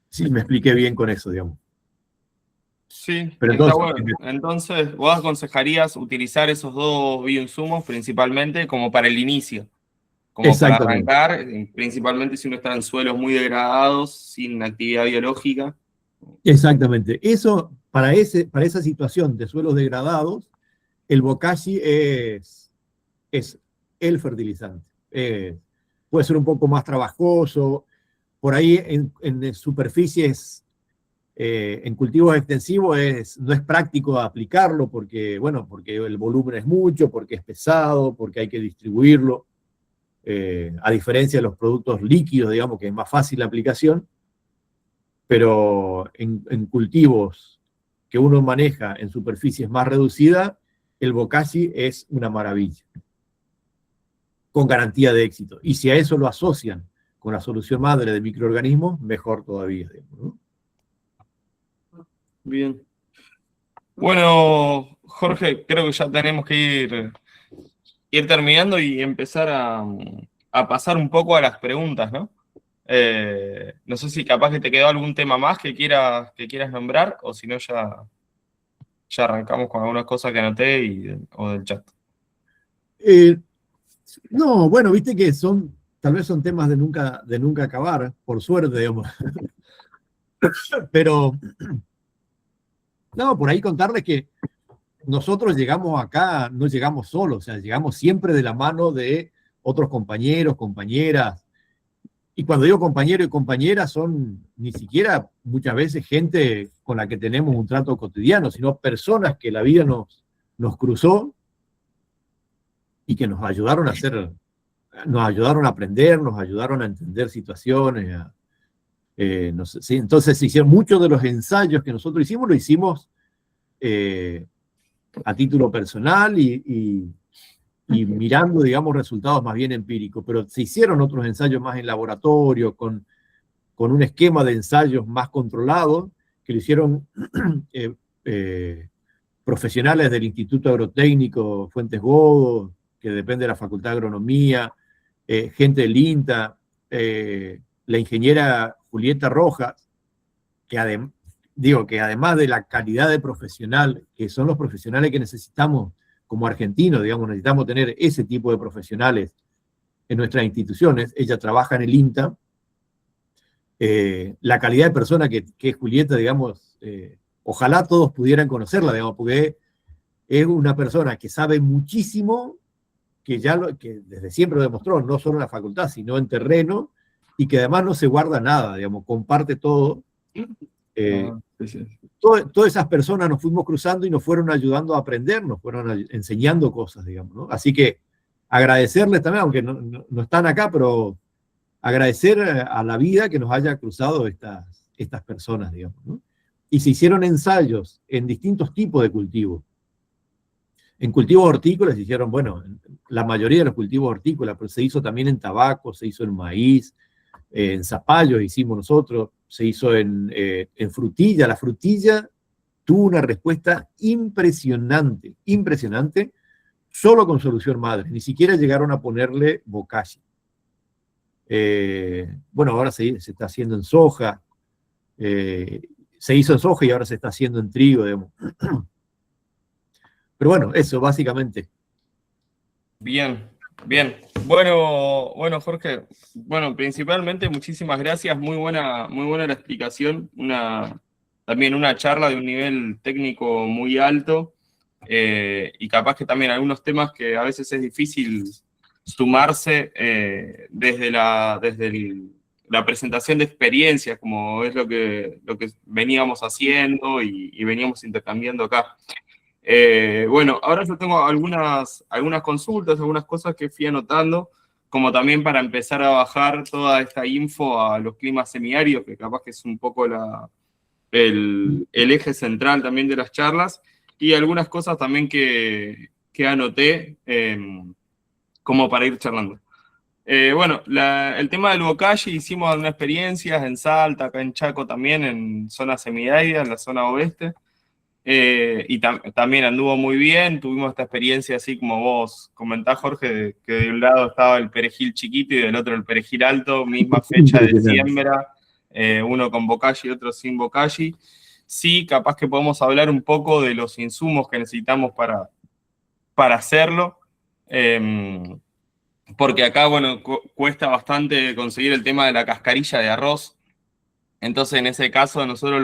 si me expliqué bien con eso, digamos. Sí, pero está entonces, bueno. Entonces, vos aconsejarías utilizar esos 2 bioinsumos principalmente como para el inicio, como para exactamente. arrancar, principalmente si uno está en suelos muy degradados, sin actividad biológica. Exactamente. Eso, para esa situación de suelos degradados, el bokashi es el fertilizante. puede ser un poco más trabajoso. Por ahí en superficies, en cultivos extensivos no es práctico aplicarlo porque, bueno, porque el volumen es mucho, porque es pesado, porque hay que distribuirlo. A diferencia de los productos líquidos, digamos, que es más fácil la aplicación, pero en cultivos que uno maneja en superficies más reducidas, el bokashi es una maravilla, con garantía de éxito. Y si a eso lo asocian con la solución madre de microorganismos, mejor todavía, digamos, ¿no? Bien. Bueno, Jorge, creo que ya tenemos que ir terminando y empezar a pasar un poco a las preguntas, ¿no? No sé si capaz que te quedó algún tema más que quieras nombrar, o si no, ya arrancamos con algunas cosas que anoté o del chat. Eh, no, bueno, viste que tal vez son temas de nunca acabar, por suerte, digamos. Pero, no, por ahí contarles que nosotros llegamos acá, no llegamos solos, o sea, llegamos siempre de la mano de otros compañeros, compañeras. Y cuando digo compañero y compañera, son ni siquiera muchas veces gente con la que tenemos un trato cotidiano, sino personas que la vida nos cruzó y que nos ayudaron nos ayudaron a aprender, nos ayudaron a entender situaciones. No sé, ¿sí? Entonces se hicieron muchos de los ensayos que nosotros hicimos, lo hicimos a título personal y mirando, digamos, resultados más bien empíricos, pero se hicieron otros ensayos más en laboratorio, con un esquema de ensayos más controlado, que lo hicieron profesionales del Instituto Agrotécnico Fuentes Godo, que depende de la Facultad de Agronomía, gente del INTA, la ingeniera Julieta Rojas, que además de la calidad de profesional, que son los profesionales que necesitamos como argentinos, digamos, necesitamos tener ese tipo de profesionales en nuestras instituciones. Ella trabaja en el INTA. La calidad de persona que es Julieta, digamos, ojalá todos pudieran conocerla, digamos, porque es una persona que sabe muchísimo, que desde siempre lo demostró, no solo en la facultad, sino en terreno, y que además no se guarda nada, digamos, comparte todo. Todas esas personas nos fuimos cruzando y nos fueron ayudando a aprender, nos fueron enseñando cosas, digamos, ¿no? Así que agradecerles también, aunque no están acá, pero agradecer a la vida que nos haya cruzado estas personas, digamos, ¿no? Y se hicieron ensayos en distintos tipos de cultivos. En cultivos hortícolas se hicieron, bueno, la mayoría de los cultivos hortícolas, pero se hizo también en tabaco, se hizo en maíz, en zapallos hicimos nosotros, se hizo en frutilla. La frutilla tuvo una respuesta impresionante, impresionante, solo con solución madre. Ni siquiera llegaron a ponerle bokashi. Bueno, ahora se está haciendo en soja, se hizo en soja y ahora se está haciendo en trigo, digamos. Pero bueno, eso básicamente. Bien, bien. Bueno, Jorge, bueno, principalmente muchísimas gracias, muy buena la explicación, también una charla de un nivel técnico muy alto, y capaz que también algunos temas que a veces es difícil sumarse desde la presentación de experiencias, como es lo que veníamos haciendo y veníamos intercambiando acá. Bueno, ahora yo tengo algunas consultas, algunas cosas que fui anotando, como también para empezar a bajar toda esta info a los climas semiáridos, que capaz que es un poco el eje central también de las charlas, y algunas cosas también que anoté como para ir charlando. Bueno, el tema del bokashi, hicimos algunas experiencias en Salta, acá en Chaco también, en zona semiárida, en la zona oeste. Y también anduvo muy bien, tuvimos esta experiencia así como vos comentás, Jorge, que de un lado estaba el perejil chiquito y del otro el perejil alto, misma fecha de siembra, uno con bokashi y otro sin bokashi. Sí, capaz que podemos hablar un poco de los insumos que necesitamos para hacerlo, porque acá, bueno, cuesta bastante conseguir el tema de la cascarilla de arroz. Entonces, en ese caso, nosotros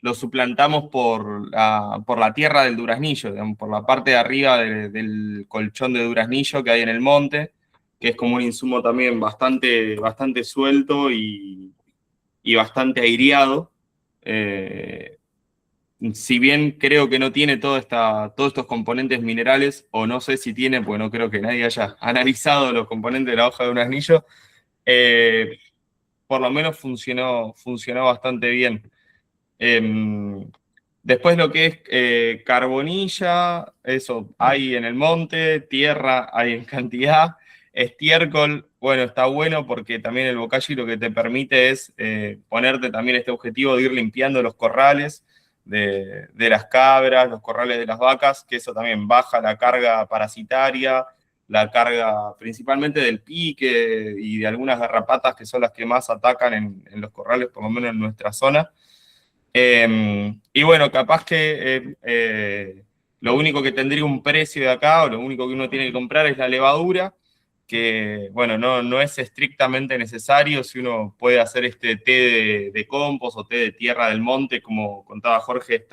lo suplantamos por la tierra del duraznillo, digamos, por la parte de arriba del colchón de duraznillo que hay en el monte. que es como un insumo también bastante suelto y bastante aireado. Si bien creo que no tiene todos estos componentes minerales, o no sé si tiene, porque no creo que nadie haya analizado los componentes de la hoja de un asnillo, eh, por lo menos funcionó bastante bien. Después lo que es carbonilla, eso hay en el monte, tierra hay en cantidad, estiércol, bueno, está bueno porque también el Bokashi lo que te permite es ponerte también este objetivo de ir limpiando los corrales de las cabras, los corrales de las vacas, que eso también baja la carga parasitaria, la carga principalmente del pique y de algunas garrapatas que son las que más atacan en los corrales, por lo menos en nuestra zona. Y bueno, capaz que lo único que tendría un precio de acá, o lo único que uno tiene que comprar es la levadura, que bueno, no es estrictamente necesario si uno puede hacer este té de compost o té de tierra del monte, como contaba Jorge,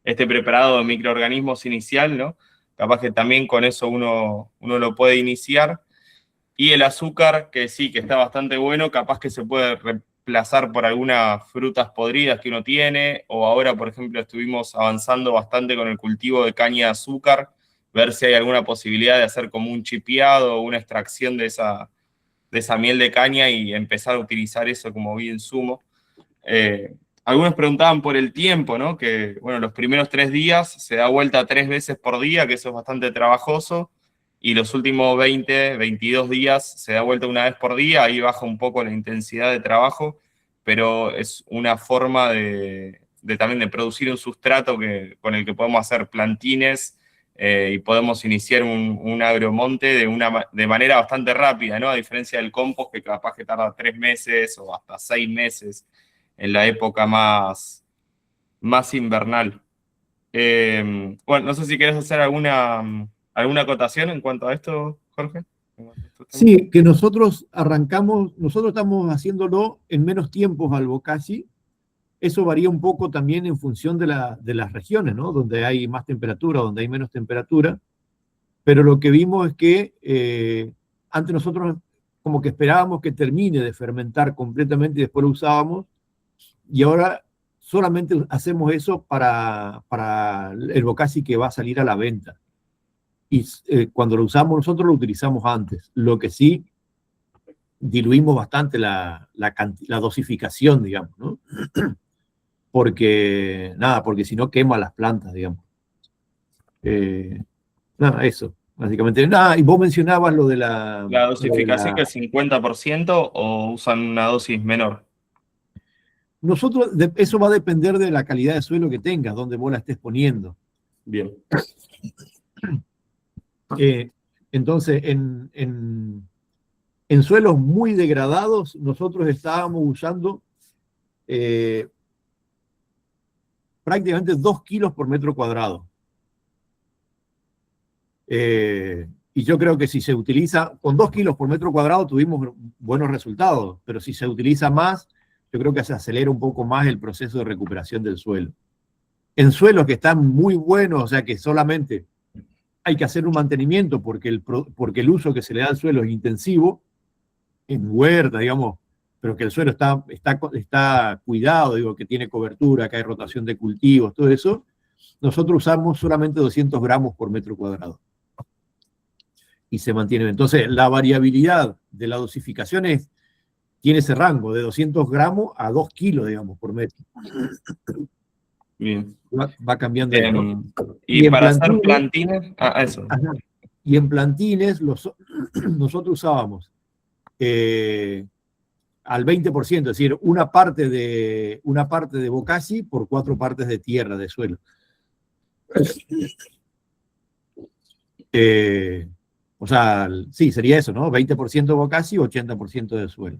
este preparado de microorganismos inicial, ¿no? Capaz que también con eso uno lo puede iniciar. Y el azúcar, que sí, que está bastante bueno, capaz que se puede reemplazar por algunas frutas podridas que uno tiene, o ahora, por ejemplo, estuvimos avanzando bastante con el cultivo de caña de azúcar, ver si hay alguna posibilidad de hacer como un chipeado o una extracción de esa miel de caña y empezar a utilizar eso como bioinsumo. Algunos preguntaban por el tiempo, ¿no? Que, bueno, los primeros 3 días se da vuelta 3 veces por día, que eso es bastante trabajoso, y los últimos 20, 22 días se da vuelta una vez por día, ahí baja un poco la intensidad de trabajo, pero es una forma también de producir un sustrato con el que podemos hacer plantines y podemos iniciar un agromonte de manera bastante rápida, ¿no? A diferencia del compost, que capaz que tarda 3 meses o hasta 6 meses en la época más invernal. Bueno, no sé si querés hacer alguna acotación en cuanto a esto, Jorge. Sí, que nosotros estamos haciéndolo en menos tiempos al Bokashi. Eso varía un poco también en función de las regiones, ¿no? Donde hay más temperatura, donde hay menos temperatura. Pero lo que vimos es que antes nosotros como que esperábamos que termine de fermentar completamente y después lo usábamos, y ahora solamente hacemos eso para el Bokashi que va a salir a la venta. Y cuando lo usamos nosotros lo utilizamos antes. Lo que sí, diluimos bastante la dosificación, digamos, ¿no? Porque si no quema las plantas, digamos. Nada, eso, básicamente. Nada, y vos mencionabas lo de la... ¿La dosificación que es 50% o usan una dosis menor? Nosotros, eso va a depender de la calidad de suelo que tengas, donde vos la estés poniendo. Bien. Entonces, en suelos muy degradados, nosotros estábamos usando prácticamente 2 kilos por metro cuadrado. Y yo creo que si se utiliza, con 2 kilos por metro cuadrado tuvimos buenos resultados, pero si se utiliza más, yo creo que se acelera un poco más el proceso de recuperación del suelo. En suelos que están muy buenos, o sea que solamente hay que hacer un mantenimiento porque el uso que se le da al suelo es intensivo, en huerta, digamos, pero que el suelo está cuidado, digo, que tiene cobertura, que hay rotación de cultivos, todo eso, nosotros usamos solamente 200 gramos por metro cuadrado. Y se mantiene. Entonces, la variabilidad de la dosificación tiene ese rango de 200 gramos a 2 kilos, digamos, por metro. Bien. Va cambiando eso, ¿no? Y para hacer plantines, eso. Ajá, y en plantines nosotros usábamos al 20%, es decir, una parte de Bokashi por 4 partes de tierra, de suelo. O sea, sí, sería eso, ¿no? 20% Bokashi, 80% de suelo.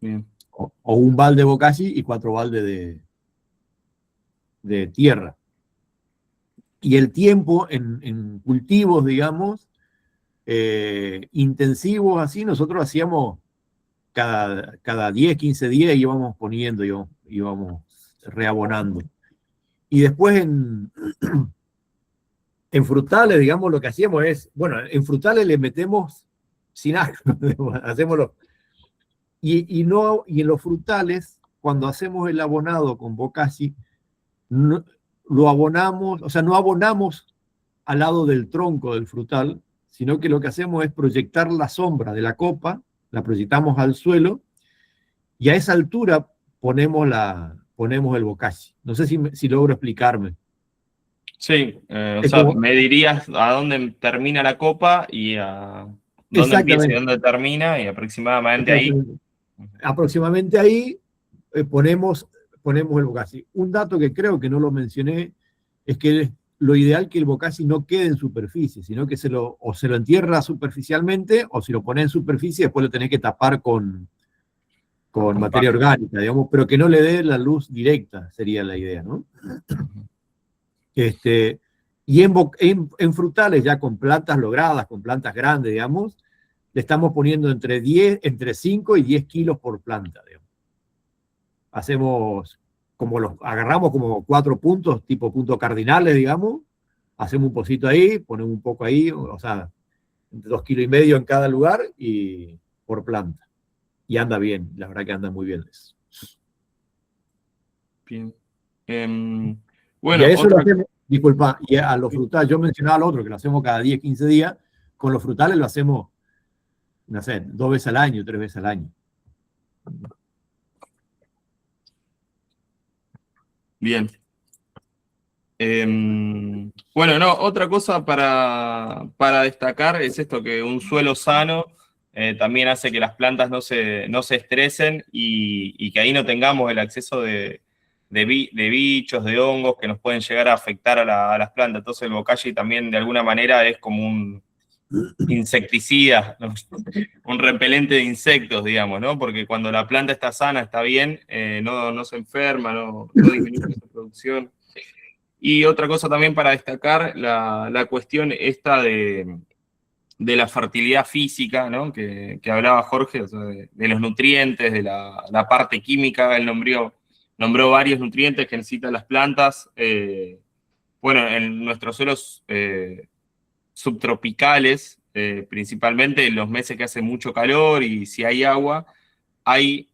Bien. O un balde Bokashi y 4 baldes de tierra. Y el tiempo en cultivos, digamos, intensivos así, nosotros hacíamos cada 10, 15 días íbamos poniendo, íbamos reabonando. Y después en frutales, digamos, lo que hacíamos es, bueno, en frutales le metemos sin agua, hacemos y en los frutales, cuando hacemos el abonado con bokashi, no, lo abonamos, o sea, no abonamos al lado del tronco del frutal, sino que lo que hacemos es proyectar la sombra de la copa, la proyectamos al suelo, y a esa altura ponemos el bokashi. No sé si logro explicarme. Sí, o Es sea, como, me dirías a dónde termina la copa y a dónde empieza y exactamente, dónde termina, y aproximadamente ahí. exactamente. Aproximadamente ahí ponemos el bokashi. Un dato que creo que no lo mencioné es que lo ideal que el bokashi no quede en superficie, sino que o se lo entierra superficialmente, o si lo pone en superficie, después lo tenés que tapar con Con materia paja. orgánica, digamos, pero que no le dé la luz directa, sería la idea, ¿no? Este, y en frutales, ya con plantas logradas, con plantas grandes, digamos, le estamos poniendo entre 5 y 10 kilos por planta, digamos. Hacemos agarramos como 4 puntos, tipo puntos cardinales, digamos, hacemos un pocito ahí, ponemos un poco ahí, o sea, entre 2,5 kilos en cada lugar y por planta. Y anda bien, la verdad que anda muy bien eso. Bien. Y a Bueno, eso lo otra. hacemos, disculpa, y a los frutales, yo mencionaba lo otro, que lo hacemos cada 10, 15 días, con los frutales lo hacemos, no sé, 2 veces al año, 3 veces al año. Bien. Bueno, no, otra cosa para destacar es esto, que un suelo sano también hace que las plantas no se estresen y que ahí no tengamos el acceso de bichos, de hongos que nos pueden llegar a afectar a las plantas. Entonces el bokashi también de alguna manera es como un insecticida, ¿no? Un repelente de insectos, digamos, ¿no? Porque cuando la planta está sana, está bien, no se enferma, no disminuye su producción. Y otra cosa también para destacar, la cuestión esta de la fertilidad física, ¿no? Que hablaba Jorge, o sea, de los nutrientes, de la parte química. Él nombró varios nutrientes que necesitan las plantas. Bueno, en nuestros suelos subtropicales, principalmente en los meses que hace mucho calor y si hay agua, hay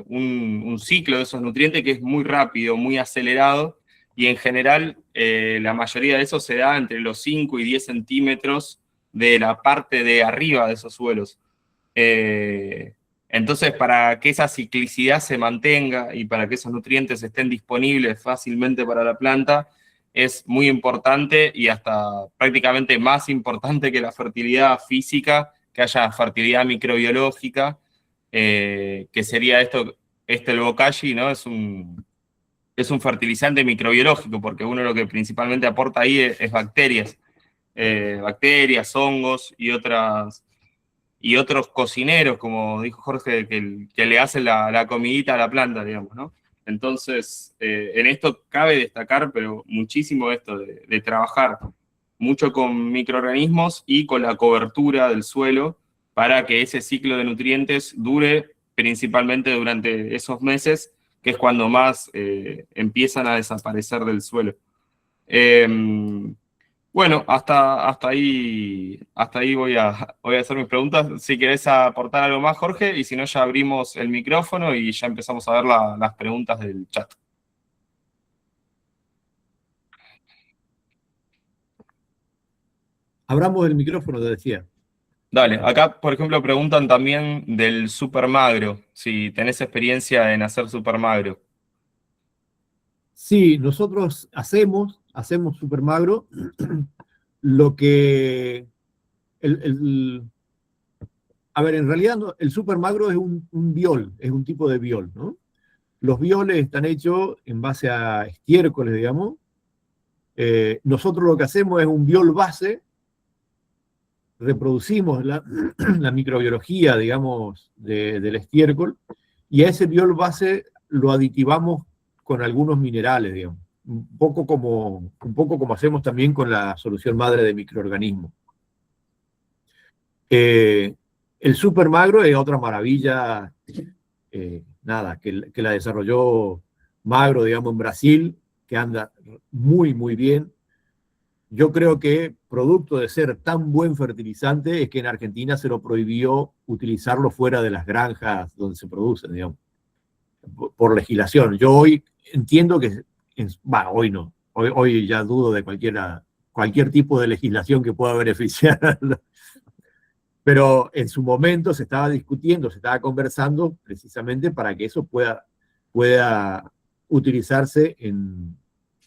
un ciclo de esos nutrientes que es muy rápido, muy acelerado, y en general la mayoría de eso se da entre los 5 y 10 centímetros de la parte de arriba de esos suelos. Entonces, para que esa ciclicidad se mantenga y para que esos nutrientes estén disponibles fácilmente para la planta, es muy importante y hasta prácticamente más importante que la fertilidad física, que haya fertilidad microbiológica, que sería el bokashi, ¿no? Es un fertilizante microbiológico, porque uno lo que principalmente aporta ahí es bacterias, bacterias, hongos y otros cocineros, como dijo Jorge, que le hacen la comidita a la planta, digamos, ¿no? Entonces, en esto cabe destacar, pero muchísimo esto de trabajar mucho con microorganismos y con la cobertura del suelo para que ese ciclo de nutrientes dure principalmente durante esos meses, que es cuando más empiezan a desaparecer del suelo. Eh, bueno, hasta ahí voy a hacer mis preguntas. Si querés aportar algo más, Jorge, y si no, ya abrimos el micrófono y ya empezamos a ver las preguntas del chat. Abramos el micrófono, te decía. Dale, acá, por ejemplo, preguntan también del super magro, si tenés experiencia en hacer super magro. Sí, nosotros hacemos super magro. Lo que, a ver, en realidad el super magro es un biol, es un tipo de biol, ¿no? Los bioles están hechos en base a estiércoles, digamos. Nosotros lo que hacemos es un biol base, reproducimos la microbiología, digamos, del estiércol, y a ese biol base lo aditivamos con algunos minerales, digamos. Un poco como hacemos también con la solución madre de microorganismos. El super magro es otra maravilla, nada, que la desarrolló Magro, digamos, en Brasil, que anda muy, muy bien. Yo creo que producto de ser tan buen fertilizante, es que en Argentina se lo prohibió utilizarlo fuera de las granjas donde se producen, digamos, por legislación. Yo hoy entiendo que, hoy no, hoy ya dudo de cualquier tipo de legislación que pueda beneficiar. Pero en su momento se estaba discutiendo, se estaba conversando precisamente para que eso pueda utilizarse en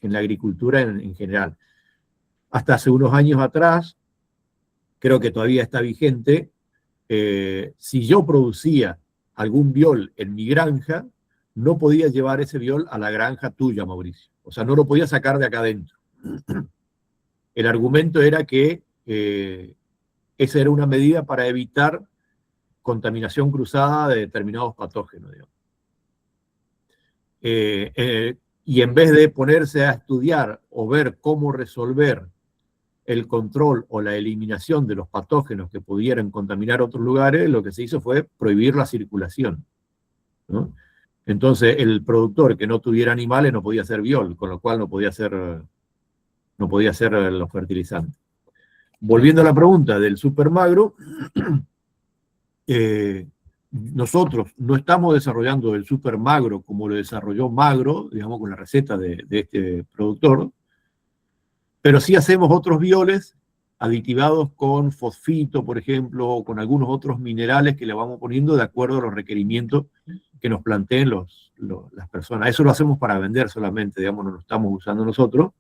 la agricultura en general. Hasta hace unos años atrás, creo que todavía está vigente, si yo producía algún biol en mi granja, no podía llevar ese biol a la granja tuya, Mauricio. O sea, no lo podía sacar de acá adentro. El argumento era que esa era una medida para evitar contaminación cruzada de determinados patógenos, digamos. Y en vez de ponerse a estudiar o ver cómo resolver el control o la eliminación de los patógenos que pudieran contaminar otros lugares, lo que se hizo fue prohibir la circulación, ¿no? Entonces, el productor que no tuviera animales no podía hacer biol, con lo cual no podía hacer los fertilizantes. Volviendo a la pregunta del supermagro, nosotros no estamos desarrollando el supermagro como lo desarrolló Magro, digamos, con la receta de este productor, pero sí hacemos otros bioles aditivados con fosfito, por ejemplo, o con algunos otros minerales que le vamos poniendo de acuerdo a los requerimientos que nos planteen las personas. Eso lo hacemos para vender solamente, digamos, no lo estamos usando nosotros.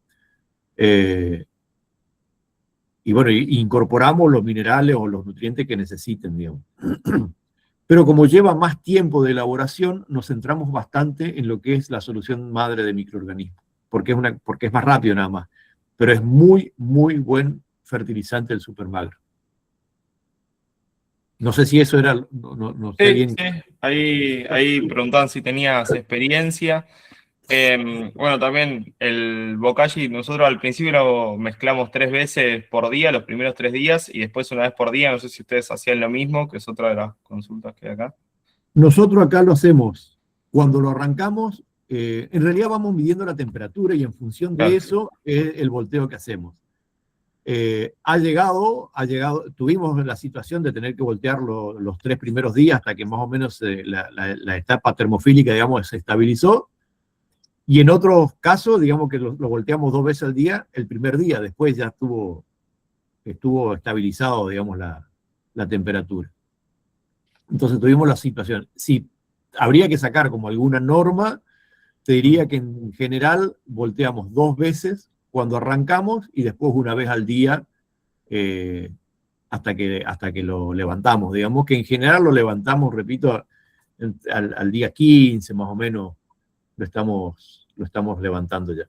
Y bueno, incorporamos los minerales o los nutrientes que necesiten, digamos. Pero como lleva más tiempo de elaboración, nos centramos bastante en lo que es la solución madre de microorganismos, porque es más rápido nada más. Pero es muy, muy buen fertilizante el supermagro. No sé si eso era, no sé bien. Sí. Ahí preguntaban si tenías experiencia. Bueno, también el Bokashi, nosotros al principio lo mezclamos 3 veces por día, los primeros 3 días, y después una vez por día. No sé si ustedes hacían lo mismo, que es otra de las consultas que hay acá. Nosotros acá lo hacemos. Cuando lo arrancamos, en realidad vamos midiendo la temperatura y en función de eso es el volteo que hacemos. Tuvimos la situación de tener que voltear los 3 primeros días hasta que más o menos la etapa termofílica, digamos, se estabilizó. Y en otros casos, digamos que lo volteamos 2 veces al día, el primer día, después ya estuvo estabilizado, digamos, la temperatura. Entonces tuvimos la situación. Si habría que sacar como alguna norma, te diría que en general volteamos 2 veces cuando arrancamos y después una vez al día hasta que lo levantamos. Digamos que en general lo levantamos, repito, al día 15 más o menos lo estamos levantando ya.